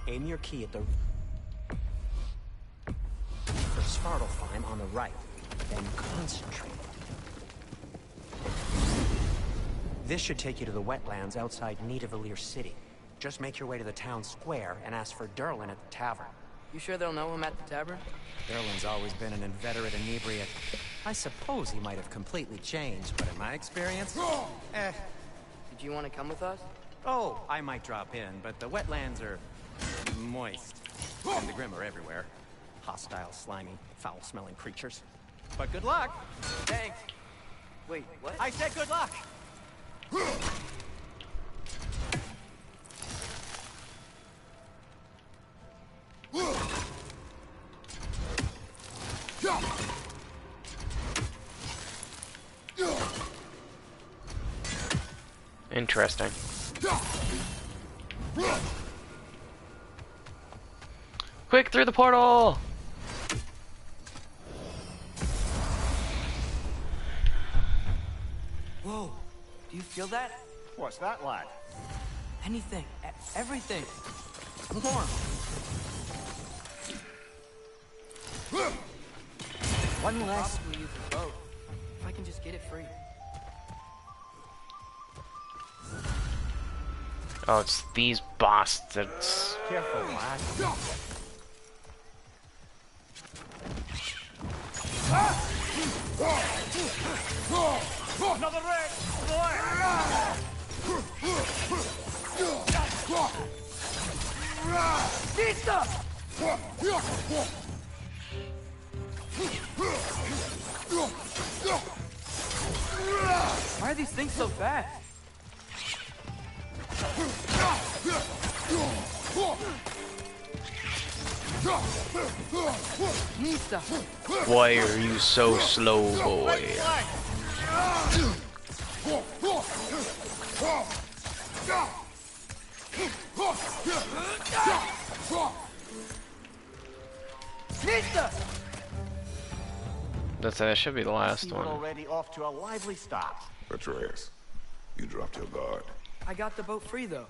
Aim your key at the for Svartalfheim on the right, then concentrate. This should take you to the wetlands outside Nidavellir City. Just make your way to the town square and ask for Durlin at the tavern. You sure they'll know him at the tavern? Durlin's always been an inveterate inebriate. I suppose he might have completely changed, but in my experience, Did you want to come with us? Oh, I might drop in, but the wetlands are moist. And the Grim are everywhere. Hostile, slimy, foul-smelling creatures. But good luck! Thanks. Wait, what? I said good luck! Interesting. Quick, through the portal! Whoa, do you feel that? What's that, lad? Anything, everything. More. One less. Probably use the boat. If I can just get it free. Oh, it's these bastards. Careful, lad. Another red! Pizza! Why are these things so fast? Nista! Why are you so slow, boy? Nista! That should be the last We're one. already off to a lively start. Atreus, you dropped your guard. I got the boat free, though.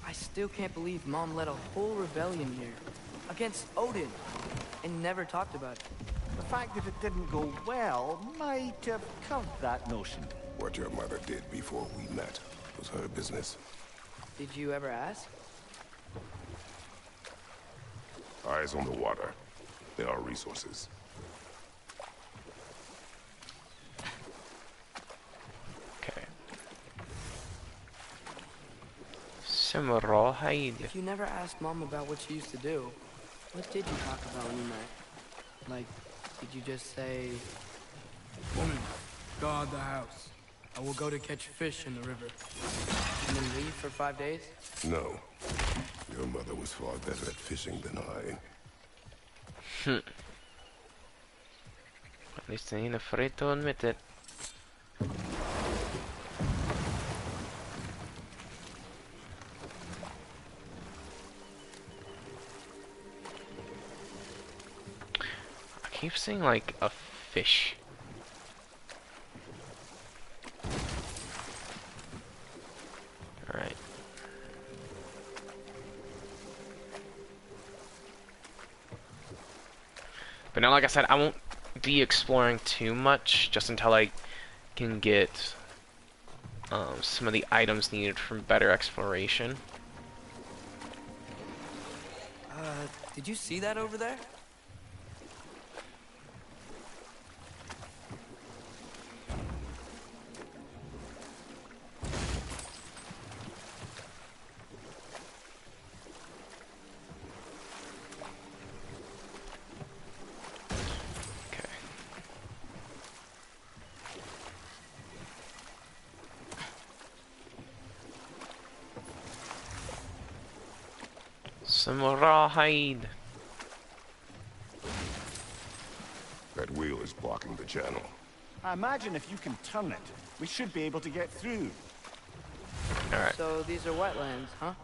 I still can't believe Mom led a whole rebellion here. Against Odin. And never talked about it. The fact that it didn't go well might have covered that notion. What your mother did before we met was her business. Did you ever ask? Eyes on the water. There are resources. Okay. Some rawhide. If you never asked Mom about what she used to do, what did you talk about when you met? Like, did you just say, "Woman, guard the house. I will go to catch fish in the river." And then leave for 5 days? No. Your mother was far better at fishing than I. At least I ain't afraid to admit it. I keep seeing like a fish. Alright. But now, like I said, I won't be exploring too much just until I can get some of the items needed for better exploration. Did you see that over there? Okay. Some rawhide. That wheel is blocking the channel. I imagine if you can turn it, we should be able to get through. Alright. So these are wetlands, huh?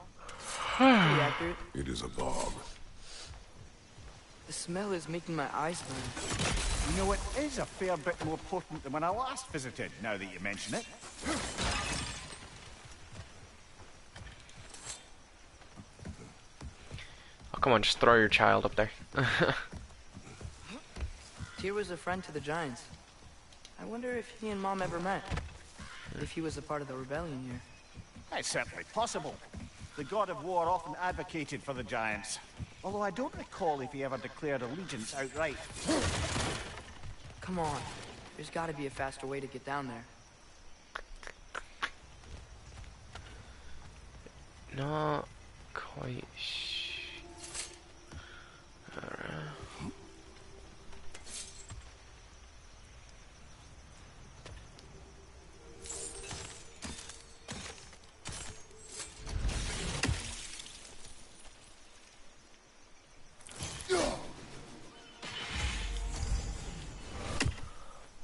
Pretty accurate. It is a bog. The smell is making my eyes burn. You know, it is a fair bit more potent than when I last visited, now that you mention it. Oh, come on, just throw your child up there. Tyr was a friend to the Giants. I wonder if he and Mom ever met. If he was a part of the rebellion here. It's certainly possible. The god of war often advocated for the Giants. Although I don't recall if he ever declared allegiance outright. Come on. There's gotta be a faster way to get down there. Not quite Alright.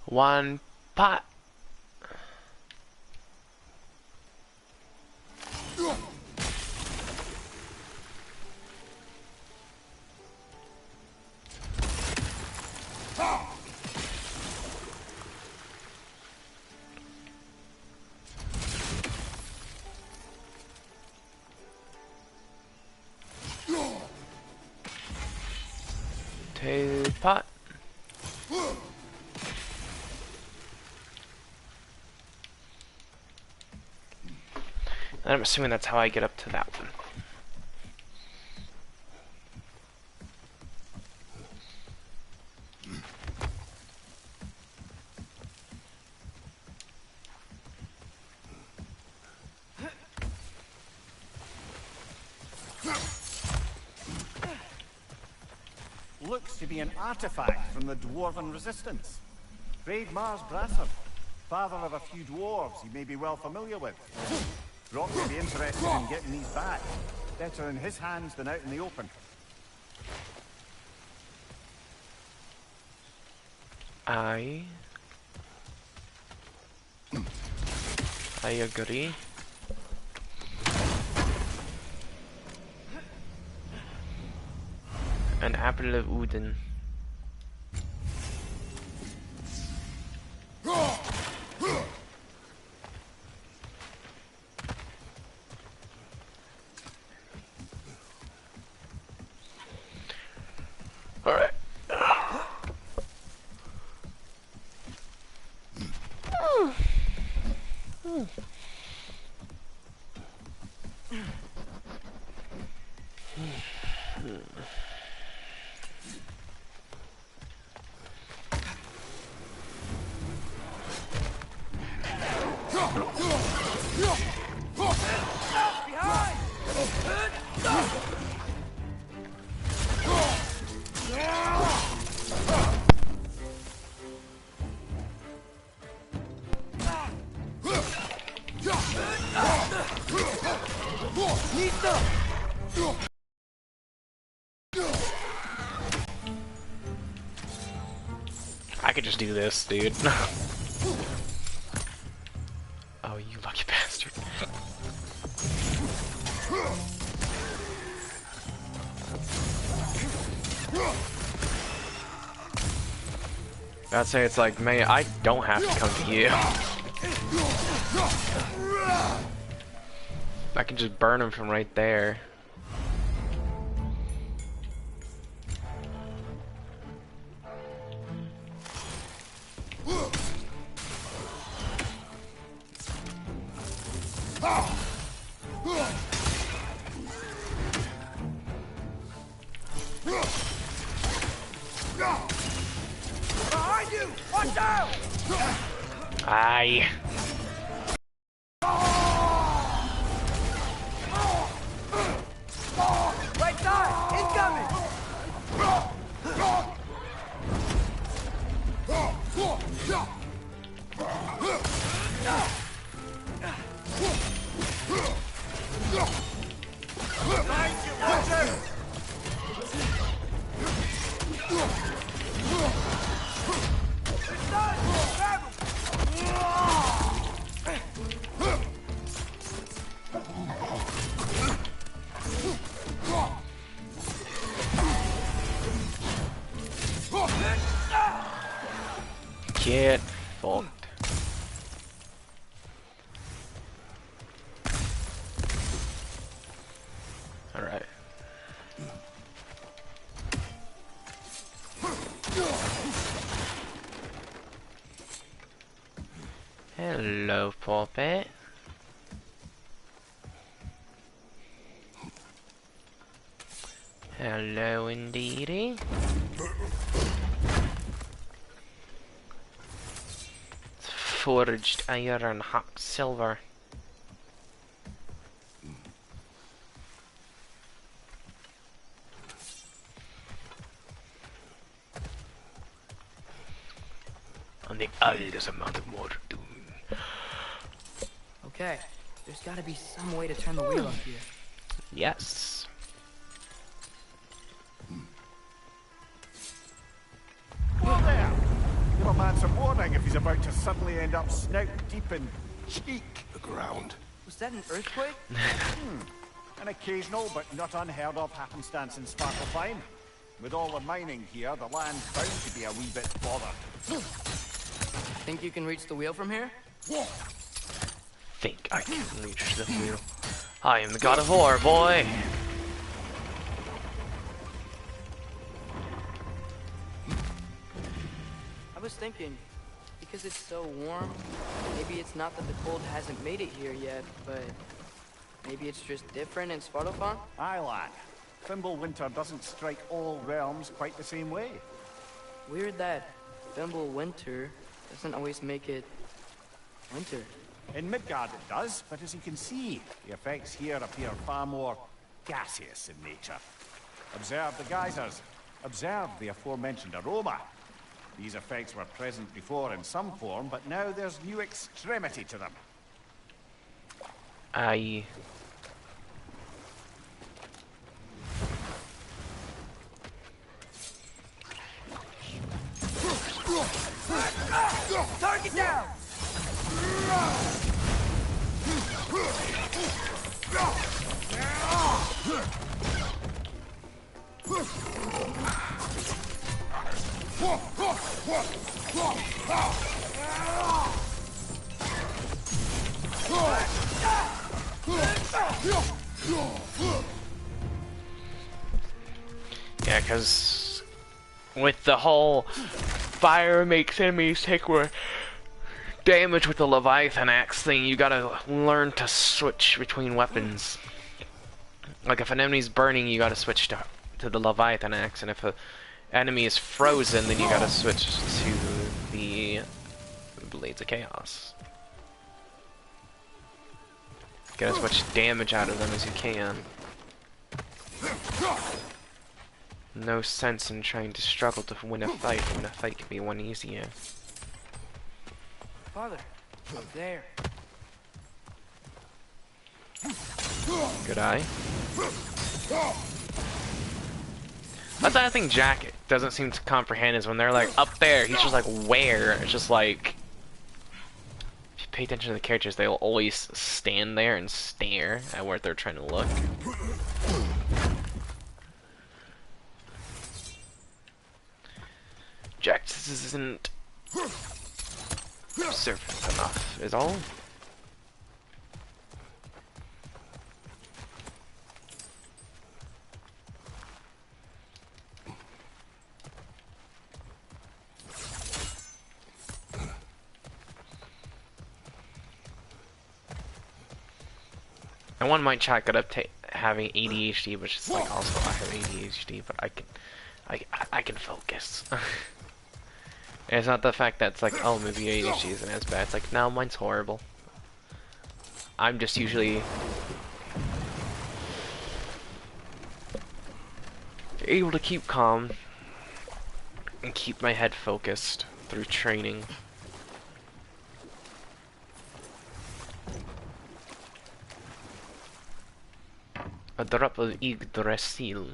One pot. Two pot. And I'm assuming that's how I get up to that one. Looks to be an artifact from the Dwarven Resistance. Brave Mars Brasser, father of a few dwarves you may be well familiar with. Brock may be interested in getting these back. Better in his hands than out in the open. I agree. An apple of Odin. Alright. I could just do this, dude. Oh, you lucky bastard. I'd say it's like, man, I don't have to come to you. I can just burn him from right there. Behind you! Watch out! Aye. Right side! Incoming! Behind you! Watch out! It's done! Grab him! Get fucked. Alright. Hello, puppet. Hello, indeedy. Forged iron, hot silver. On the oldest amount of more doom. Okay, there's gotta be some way to turn the wheel up here. Yes. Whoa there! Give a man some warning if he's about to suddenly end up snout deep in cheek. The ground. Was that an earthquake? An occasional but not unheard of happenstance in Sparklefine. With all the mining here, the land's bound to be a wee bit bothered. Think you can reach the wheel from here? Think I can reach the wheel. I am the god of war, boy. I was thinking, because it's so warm, maybe it's not that the cold hasn't made it here yet, but maybe it's just different in Svartalfheim? Aye, lad. Winter doesn't strike all realms quite the same way. Weird that Winter doesn't always make it winter. In Midgard it does, but as you can see, the effects here appear far more gaseous in nature. Observe the geysers. Observe the aforementioned aroma. These effects were present before in some form, but now there's new extremity to them. Aye. Target down! Yeah, because with the whole fire makes enemies take more damage with the Leviathan axe thing, you gotta learn to switch between weapons. Like if an enemy's burning, you gotta switch to the Leviathan axe, and if an enemy is frozen, then you gotta switch to the Blades of Chaos. Get as much damage out of them as you can. No sense in trying to struggle to win a fight when a fight can be won easier. Father, up there. Good eye. That's the thing Jack doesn't seem to comprehend is when they're like up there, he's just like where? It's just like if you pay attention to the characters, they'll always stand there and stare at where they're trying to look. Jack isn't surface enough, is all. And one might chalk it up to having ADHD, which is like also I have ADHD, but I can focus. And it's not the fact that it's like, oh, maybe ADHD isn't as bad. It's like, no, mine's horrible. I'm just usually able to keep calm and keep my head focused through training. A drop of Yggdrasil.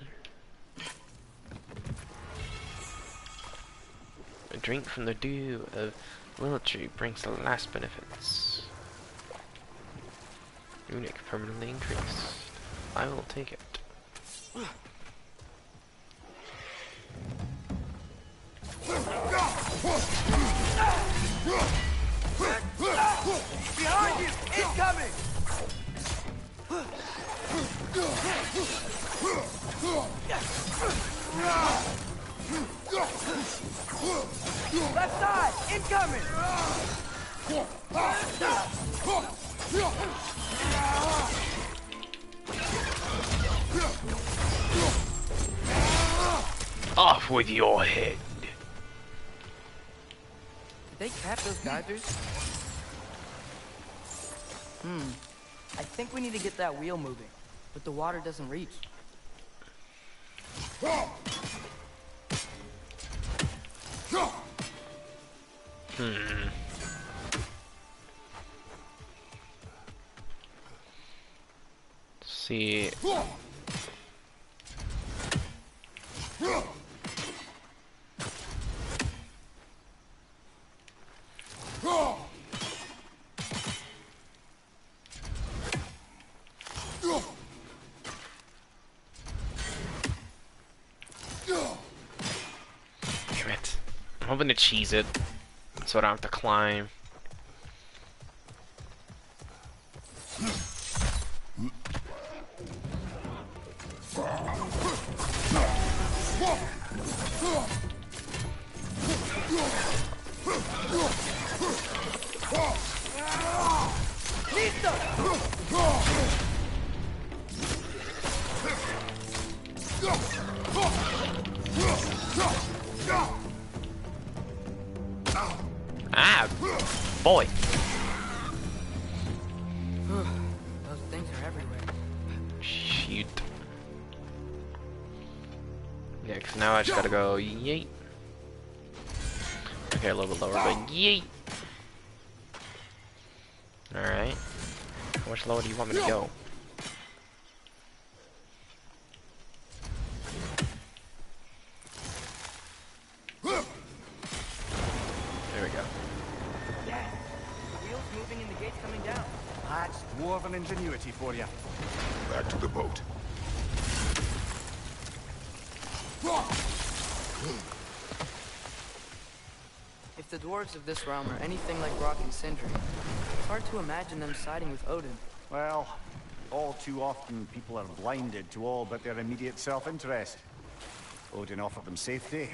A drink from the dew of Willow Tree brings the last benefits. Runic permanently increased. I will take it. Behind you! Incoming! Left side! Incoming! Off with your head. Did they cap those geysers? I think we need to get that wheel moving, but the water doesn't reach. See. Damn it. I'm hoping to cheese it so I don't have to climb. Ah, boy. Those things are everywhere. Shoot. Yeah, because now I just gotta go yeet. Okay, a little bit lower, but yeet. Alright. How much lower do you want me to go? There we go. Yes! The wheel's moving and the gate's coming down. That's dwarven ingenuity for you. Back to the boat. If the dwarves of this realm are anything like Rock and Sindri, it's hard to imagine them siding with Odin. Well, all too often people are blinded to all but their immediate self-interest. Odin offered them safety,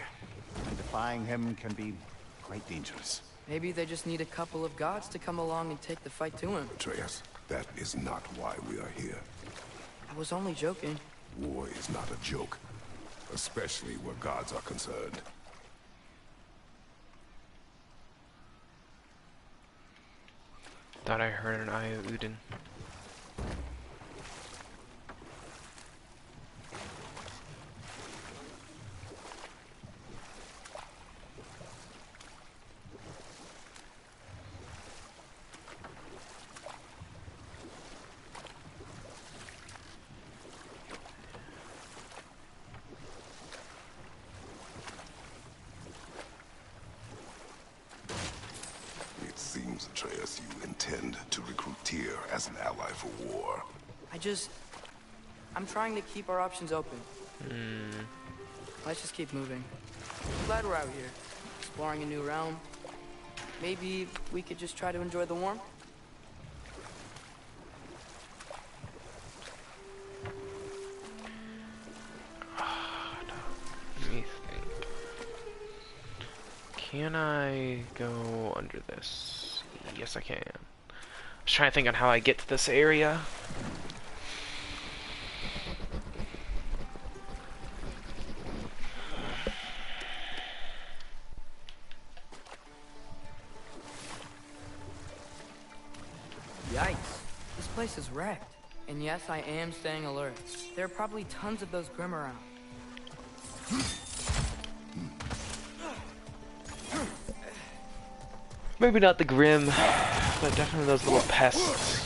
and defying him can be quite dangerous. Maybe they just need a couple of gods to come along and take the fight to him. Atreus, that is not why we are here. I was only joking. War is not a joke, especially where gods are concerned. Thought I heard an eye of Udin. It seems, Atreus, you intend to recruit Tyr as an ally for war. I'm trying to keep our options open. Let's just keep moving. I'm glad we're out here, exploring a new realm. Maybe we could just try to enjoy the warmth? Let me think. Can I go under this? Yes, I can. I was trying to think on how I get to this area. Yikes. This place is wrecked. And yes, I am staying alert. There are probably tons of those Grim around. Maybe not the Grim, but definitely those little pests.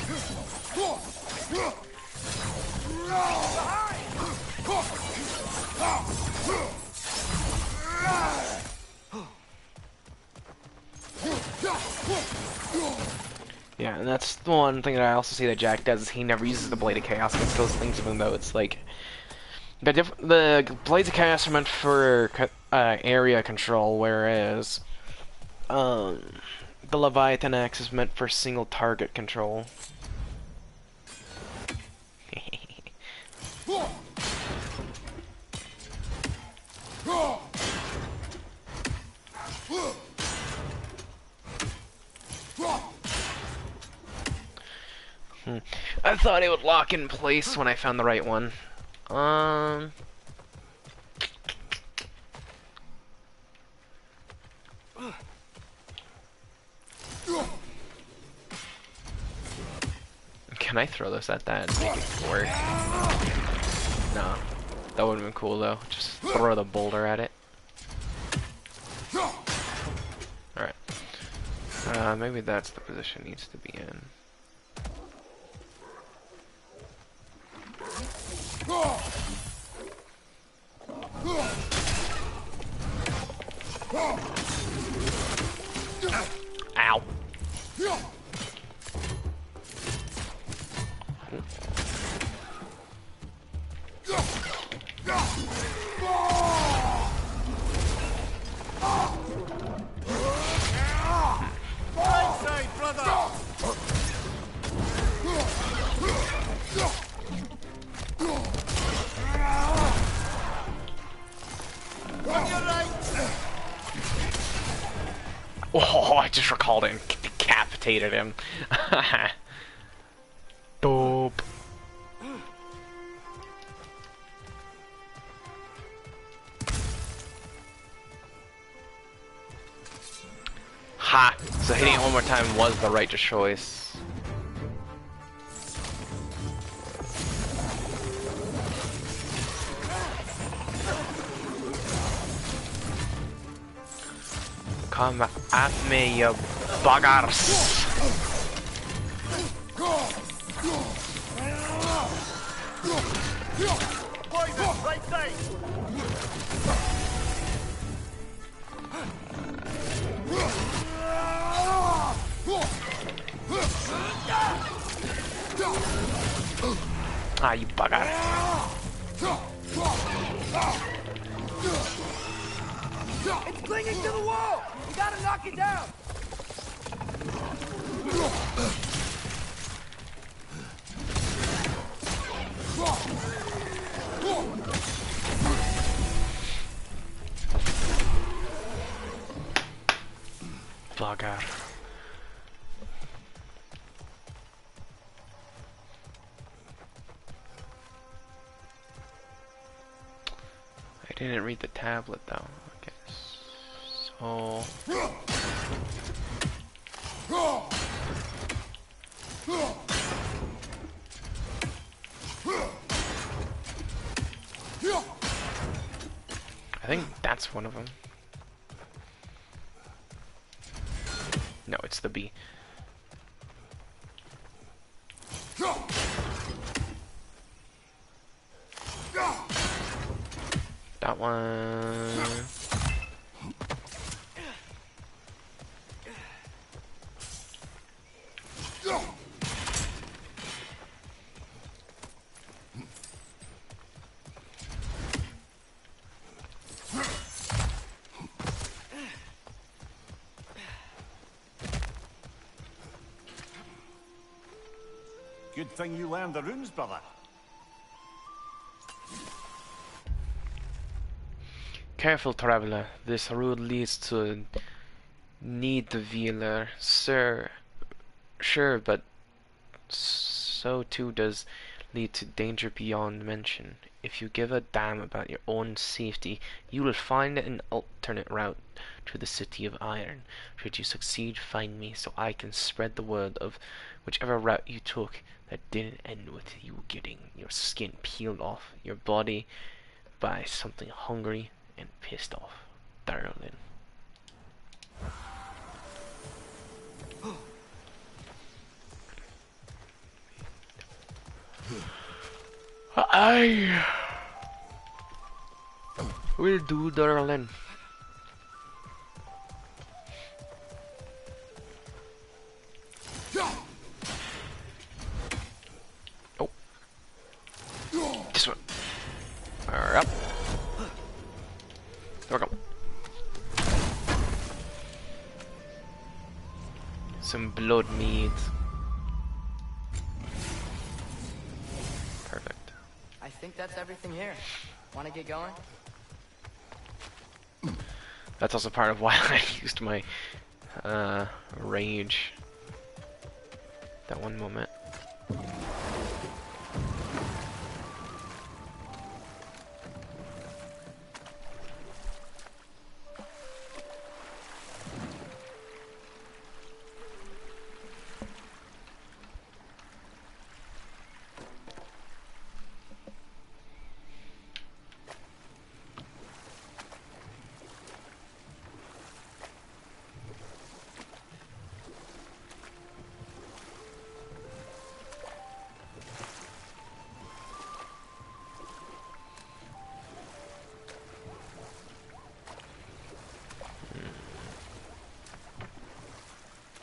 Yeah, and that's the one thing that I also see that Jack does is he never uses the Blade of Chaos against those things, even though it's like the Blades of Chaos are meant for area control, whereas The Leviathan axe is meant for single target control. I thought it would lock in place when I found the right one. Can I throw this at that and make it work? No. That would have been cool though. Just throw the boulder at it. Alright. Maybe that's the position it needs to be in. Ow. Right side, brother! Oh, I just recalled it and decapitated him. Dope. Ha! So hitting it one more time was the right choice. Come at me, you buggers! Poison, right side! Ah, you bugger. It's clinging to the wall! You gotta knock it down! Bugger. I didn't read the tablet though. Okay. So I think that's one of them. No, it's the B. That one. Good thing you learned the runes, brother. Careful, traveler. This road leads to Nidavellir, sir. Sure, but so too does lead to danger beyond mention. If you give a damn about your own safety, you will find an alternate route to the City of Iron. Should you succeed, find me so I can spread the word of whichever route you took that didn't end with you getting your skin peeled off your body by something hungry and pissed off. Darling. I will do, darling. Oh, this one. Up. There we go. Some blood mead. Perfect. I think that's everything here. Want to get going? That's also part of why I used my rage. That one moment.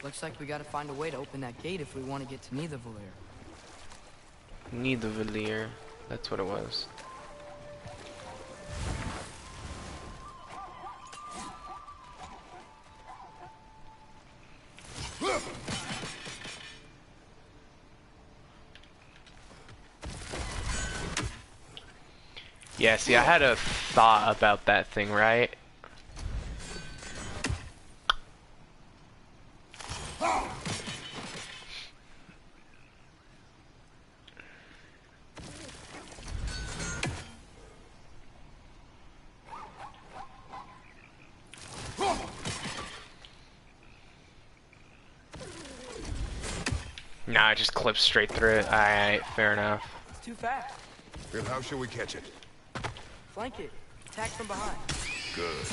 Looks like we gotta find a way to open that gate if we want to get to Nidavellir. Nidavellir. That's what it was. Yeah, see, I had a thought about that thing, right? Nah, it just clips straight through it. Alright, fair enough. It's too fast. Then how shall we catch it? Flank it. Attack from behind. Good.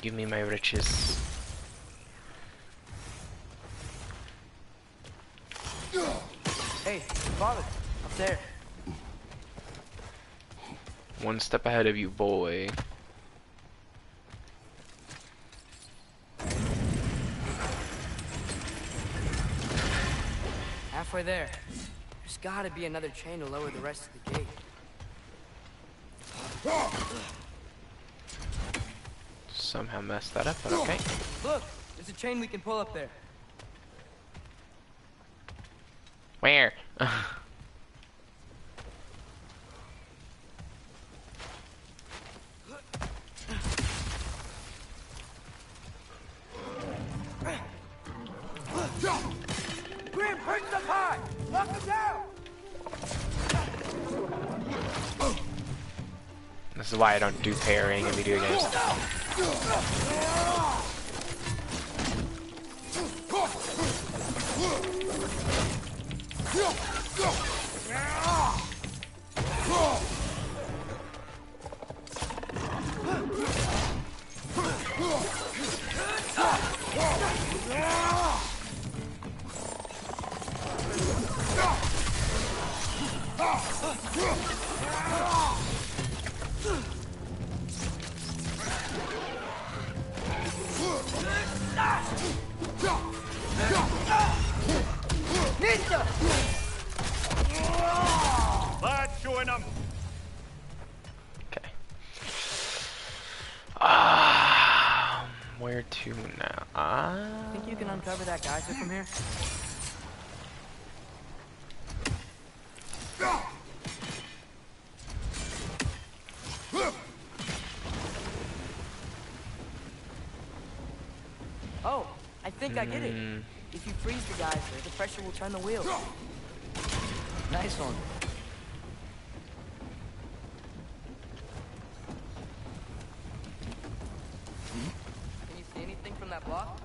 Give me my riches. Hey, father, up there. One step ahead of you, boy. Halfway there. There's gotta be another chain to lower the rest of the gate. Somehow messed that up, but okay. Look, there's a chain we can pull up there. Where? Grim, push them high! Lock them down! This is why I don't do pairing in video games. Lads, showing them. Okay. Where to now? Think you can uncover that geyser from here? Oh, I think I get it. If you freeze the geyser, the pressure will turn the wheel. Nice one. Can you see anything from that block?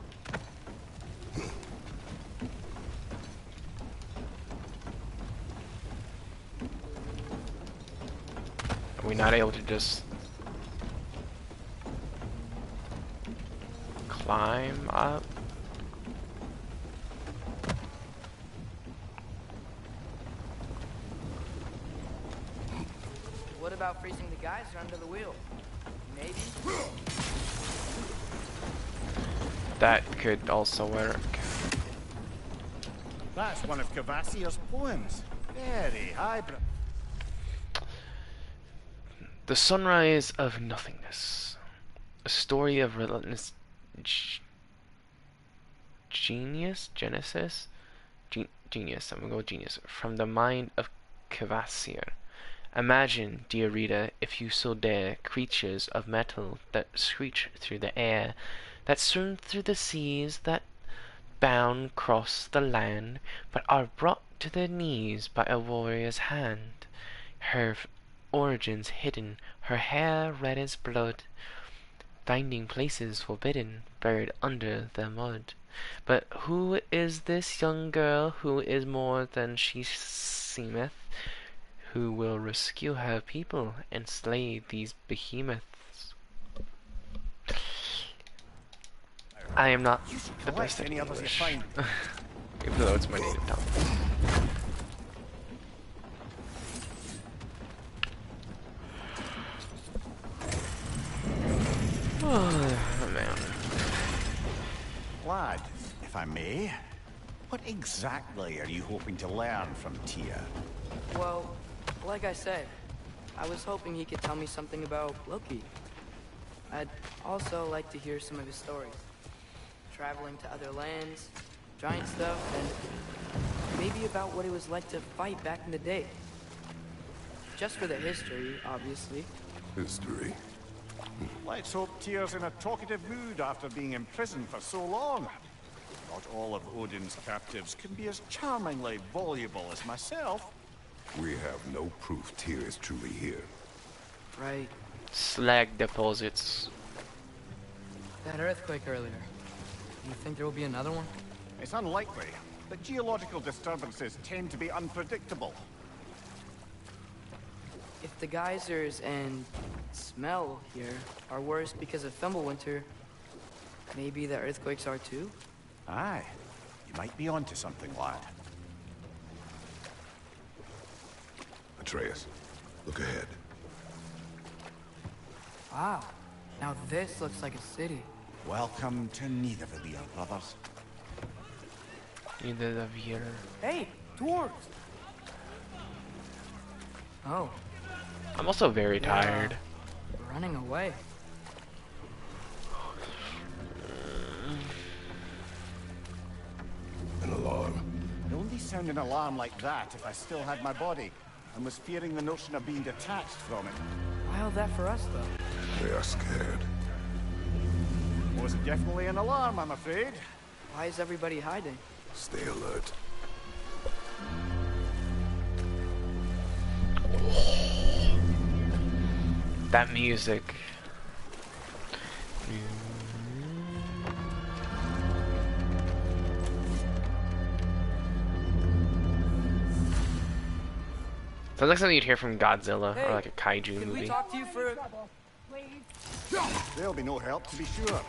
Are we not able to just climb up? What about freezing the geyser under the wheel? Maybe? That could also work. That's one of Cavassier's poems. Very highbrow. The sunrise of nothingness. A story of relentless genesis? Genius. I'm gonna go with genius. From the mind of Kvasir. Imagine, dear reader, if you so dare, creatures of metal that screech through the air, that swim through the seas, that bound cross the land, but are brought to their knees by a warrior's hand. Her origins hidden, her hair red as blood, finding places forbidden, buried under the mud. But who is this young girl who is more than she seemeth? Who will rescue her people and slay these behemoths? I am not the best at English, even though it's my native tongue. Oh, man. Lad, if I may, what exactly are you hoping to learn from Tyr? Well, like I said, I was hoping he could tell me something about Loki. I'd also like to hear some of his stories. Traveling to other lands, giant stuff, and maybe about what it was like to fight back in the day. Just for the history, obviously. History. Let's hope Tyr's in a talkative mood after being in prison for so long. Not all of Odin's captives can be as charmingly voluble as myself. We have no proof Tyr is truly here. Right. Slag deposits. That earthquake earlier. You think there will be another one? It's unlikely, but geological disturbances tend to be unpredictable. If the geysers and smell here are worse because of Fimbulwinter, maybe the earthquakes are too? Aye, you might be onto something, lad. Atreus, look ahead. Wow. Now this looks like a city. Welcome to Nidavellir, brothers. Neither of you. Hey, dwarves! Oh, I'm also very tired. running away. An alarm. It only sound an alarm like that if I still had my body, and was fearing the notion of being detached from it. Why all that for us, though? They are scared. Was definitely an alarm, I'm afraid. Why is everybody hiding? Stay alert. That music. Sounds like something you'd hear from Godzilla or like a kaiju Can movie. we talk to you for... There'll be no help, to be sure.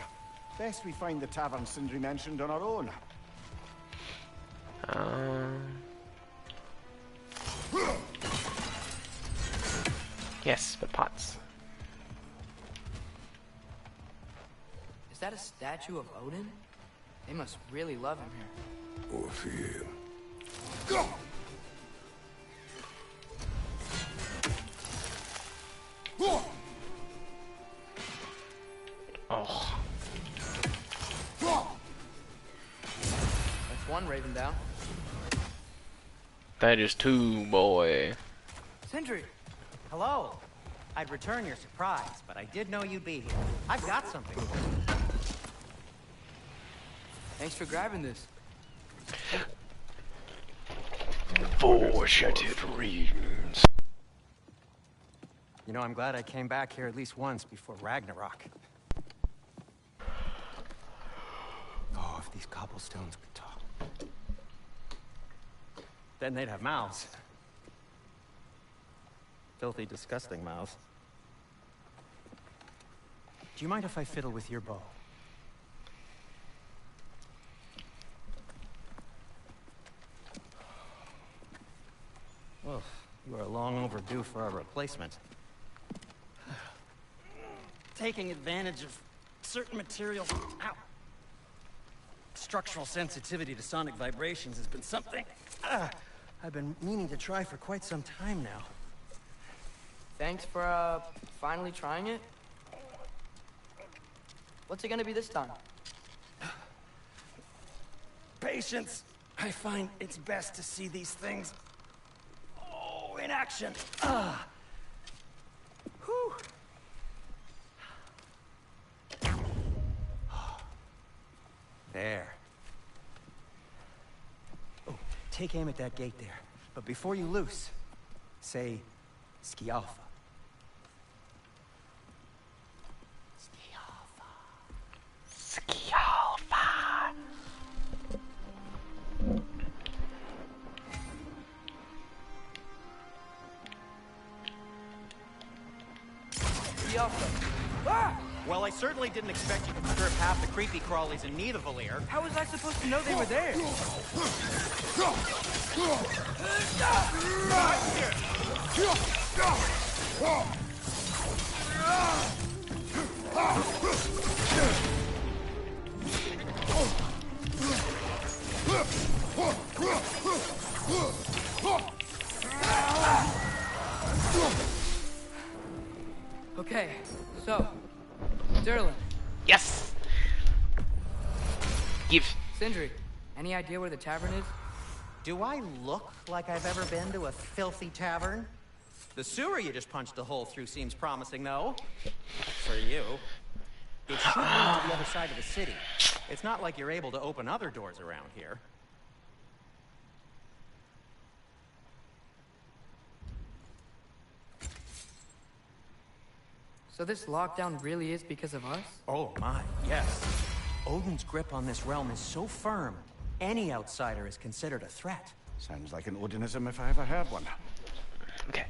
Best we find the tavern Sindri mentioned on our own. Yes, but pots. Is that a statue of Odin? They must really love him here. Or fear him. Oh, That's one raven down. that is two, boy. Sindri! Hello. I'd return your surprise, but I did know you'd be here. I've got something. Thanks for grabbing this. Foreshadowed dreams. You know, I'm glad I came back here at least once before Ragnarok. Oh, if these cobblestones could talk. Then they'd have mouths. Filthy, disgusting mouths. Do you mind if I fiddle with your bow? Well, you are long overdue for a replacement. Taking advantage of certain materials. Ow. Structural sensitivity to sonic vibrations has been something I've been meaning to try for quite some time now. Thanks for, finally trying it. What's it gonna be this time? Patience. I find it's best to see these things, in action. Whew. There. Oh, take aim at that gate there. But before you loose, say, Skialfa. Skialfa. Well, I certainly didn't expect you to strip half the creepy crawlies in Nidavellir. How was I supposed to know they were there? Okay, so, Sterling. Yes! Give. Sindri, any idea where the tavern is? Do I look like I've ever been to a filthy tavern? The sewer you just punched a hole through seems promising, though. For you. It should lead to the other side of the city. It's not like you're able to open other doors around here. So this lockdown really is because of us? Oh my, yes. Odin's grip on this realm is so firm, any outsider is considered a threat. Sounds like an Odinism if I ever heard one. Okay.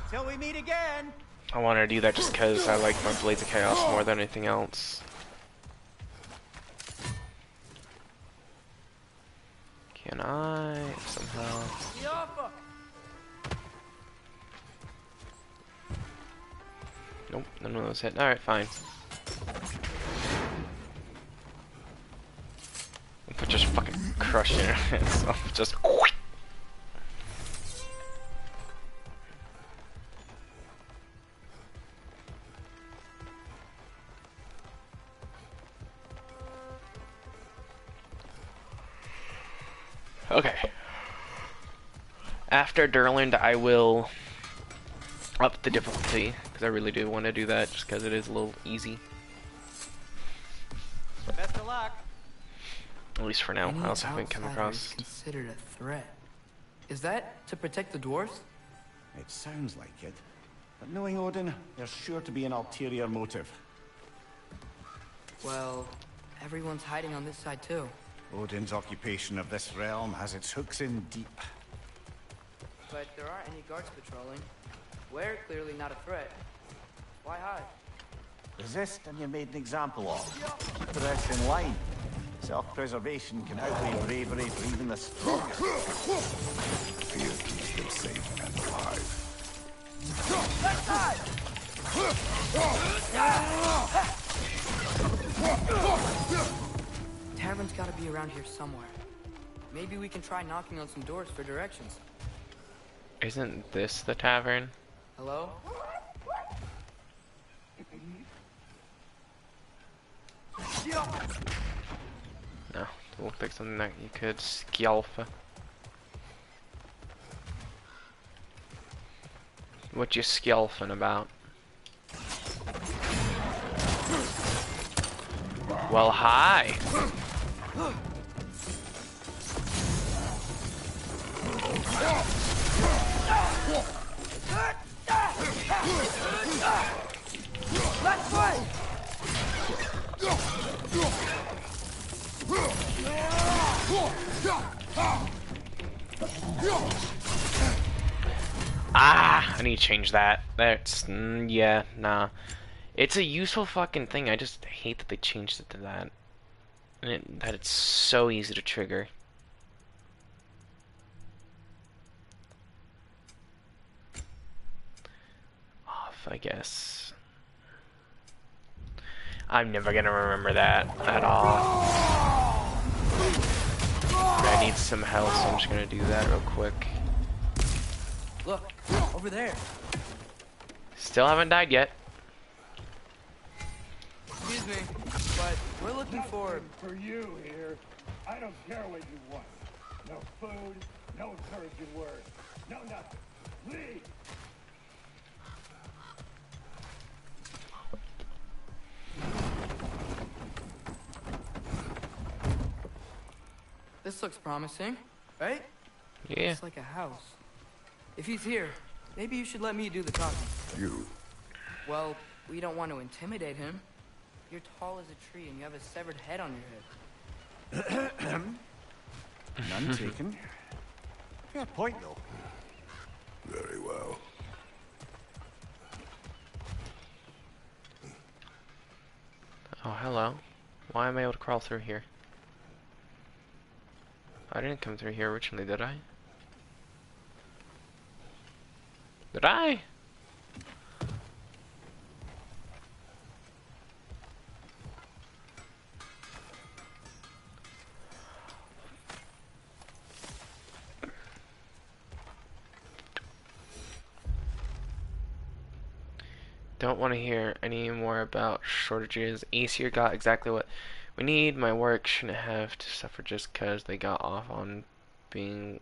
Till we meet again! I wanted to do that just because I like my Blades of Chaos more than anything else. Can I somehow... Nope, none of those hit. Alright, fine. But just fucking crushing it. So just... Okay. After Durland, I will up the difficulty, because I really do want to do that, just because it is a little easy. Best of luck! At least for now. Any I also haven't come outsider across... is considered a threat. Is that to protect the dwarves? It sounds like it. But knowing Odin, there's sure to be an ulterior motive. Well, everyone's hiding on this side too. Odin's occupation of this realm has its hooks in deep. But there aren't any guards patrolling. We're clearly not a threat. Why hide? Resist and you're made an example of. Keep the rest in line. Self-preservation can outweigh bravery for even the strongest. Fear keeps them safe and alive. Left side! Tavern's gotta be around here somewhere. Maybe we can try knocking on some doors for directions. Isn't this the tavern? Hello? No, it looked like something that you could Skjalfa. What you Skjalfing about? Well, hi! Left way! Ah! I need to change that. That's... yeah, nah. It's a useful fucking thing, I just hate that they changed it to that. And that it's so easy to trigger. Off, I guess. I'm never gonna remember that at all. I need some help, so I'm just gonna do that real quick. Look, over there. Still haven't died yet. Excuse me, but we're looking for... For you here, I don't care what you want. No food, no encouraging words, no nothing. Leave! This looks promising, right? Yeah. It's like a house. If he's here, maybe you should let me do the talking. You. Well, we don't want to intimidate him. You're tall as a tree and you have a severed head on your head. None taken. Fair point, though. Very well. Oh, hello. Why am I able to crawl through here? I didn't come through here originally, did I? Did I? Don't want to hear any more about shortages. Aesir got exactly what we need. My work shouldn't have to suffer just because they got off on being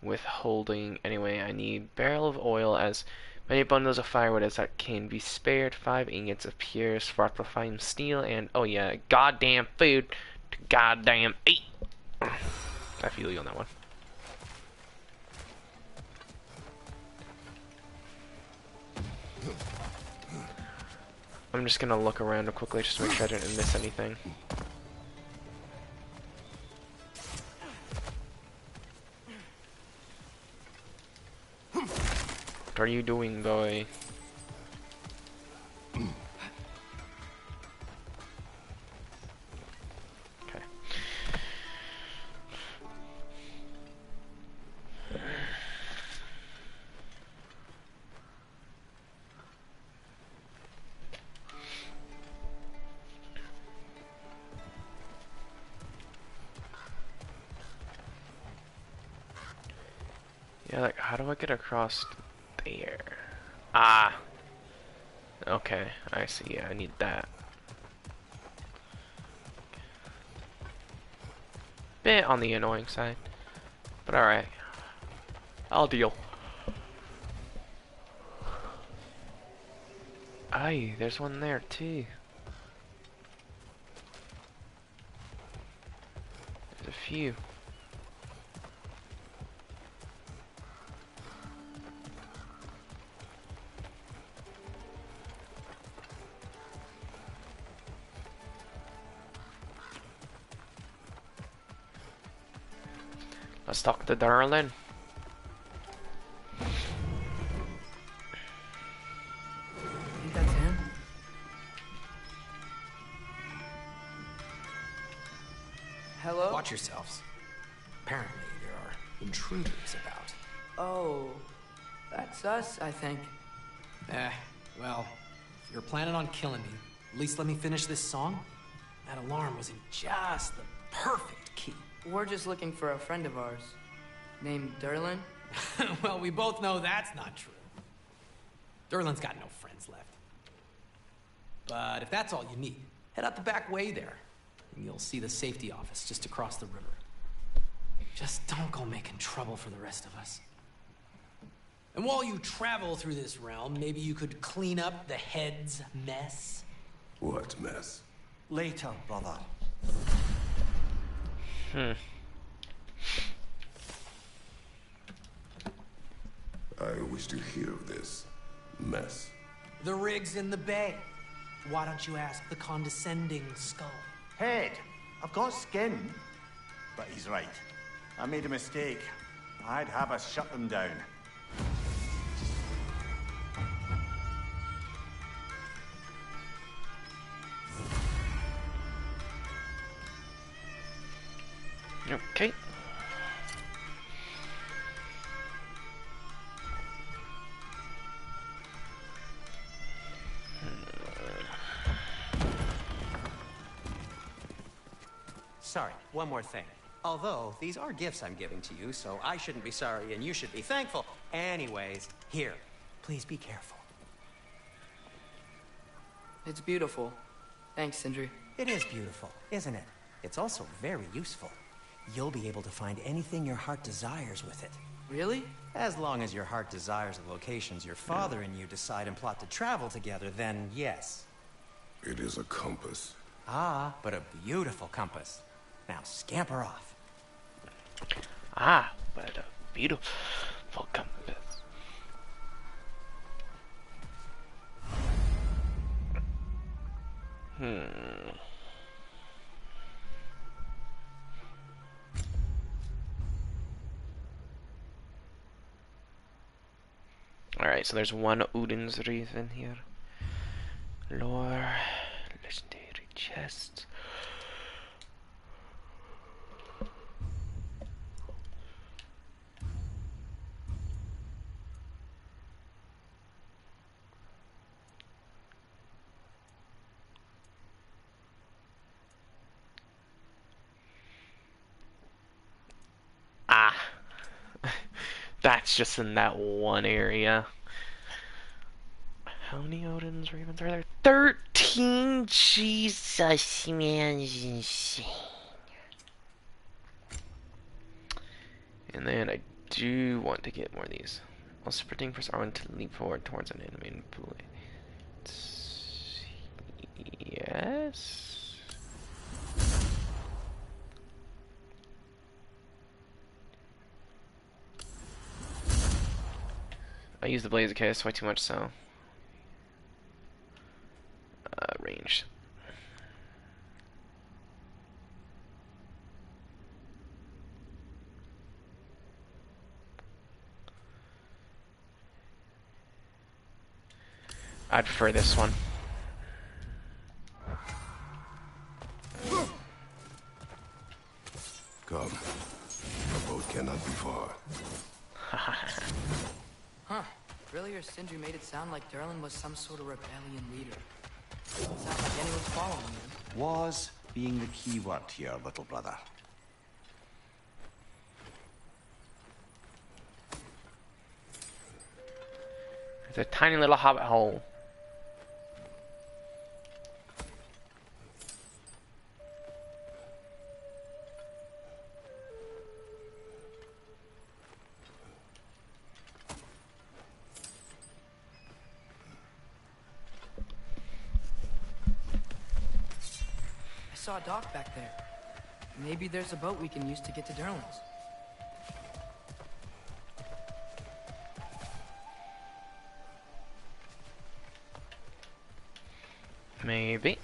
withholding. Anyway, I need barrel of oil, as many bundles of firewood as that can be spared, 5 ingots of pure sparkifying steel, and oh yeah, goddamn food to goddamn eat. I feel you on that one. I'm just gonna look around real quickly just to make sure I didn't miss anything. What are you doing, boy? Okay. Yeah, like, how do I get across there? Ah! Okay, I see. Yeah, I need that. Bit on the annoying side. But alright. I'll deal. Aye, there's one there too. There's a few. Let's talk to Darlin. Think that's him? Hello? Watch yourselves. Apparently, there are intruders about. Oh, that's us, I think. Well, if you're planning on killing me, at least let me finish this song. That alarm was in just the perfect key. We're just looking for a friend of ours, named Derlin. Well, we both know that's not true. Derlin's got no friends left. But if that's all you need, head out the back way there, and you'll see the safety office just across the river. Just don't go making trouble for the rest of us. And while you travel through this realm, maybe you could clean up the head's mess. What mess? Later, brother. I wish to hear of this mess. The rig's in the bay. Why don't you ask the condescending skull? Head, I've got skin. But he's right. I made a mistake. I'd have us shut them down. Okay. Sorry, one more thing. Although, these are gifts I'm giving to you, so I shouldn't be sorry and you should be thankful. Anyways, here, please be careful. It's beautiful. Thanks, Sindri. It is beautiful, isn't it? It's also very useful. You'll be able to find anything your heart desires with it. Really? As long as your heart desires the locations your father and you decide and plot to travel together, then yes. It is a compass. Ah, but a beautiful compass. Now scamper off. Ah, but a beautiful compass. Alright, so there's one Odin's Wreath in here. Lore, legendary chest. Ah, that's just in that one area. How many Odin's Ravens are there? 13! Jesus, man, is insane. And then I do want to get more of these. While sprinting, press R1 to leap forward towards an enemy and pull it. Yes. I use the blazer case way too much, so range. I'd prefer this one. Come. Our boat cannot be far. Huh. Earlier, Sindri made it sound like Durlin was some sort of rebellion leader. Sounds like anyone's following him. Was being the key word here, little brother. It's a tiny little hobbit hole. I saw a dock back there. Maybe there's a boat we can use to get to Durlin's. Maybe.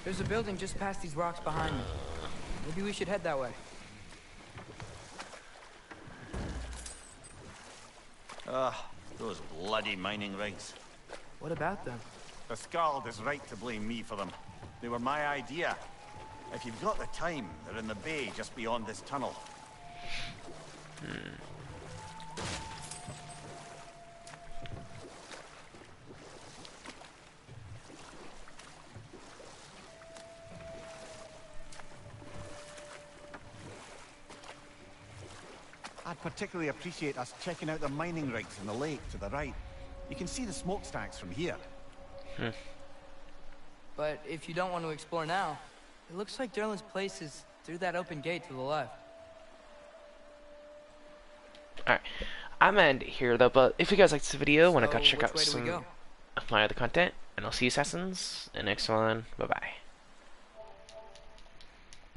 There's a building just past these rocks behind me. Maybe we should head that way. Those bloody mining rigs. What about them? The Skald is right to blame me for them. They were my idea. If you've got the time, they're in the bay just beyond this tunnel. I'd particularly appreciate us checking out the mining rigs in the lake to the right. You can see the smokestacks from here. But if you don't want to explore now, it looks like Durlin's place is through that open gate to the left. Alright, I'm gonna end it here though, but if you guys liked this video, want to go check which out way do we some go? of my other content, and I'll see you assassins in the next one. Bye bye.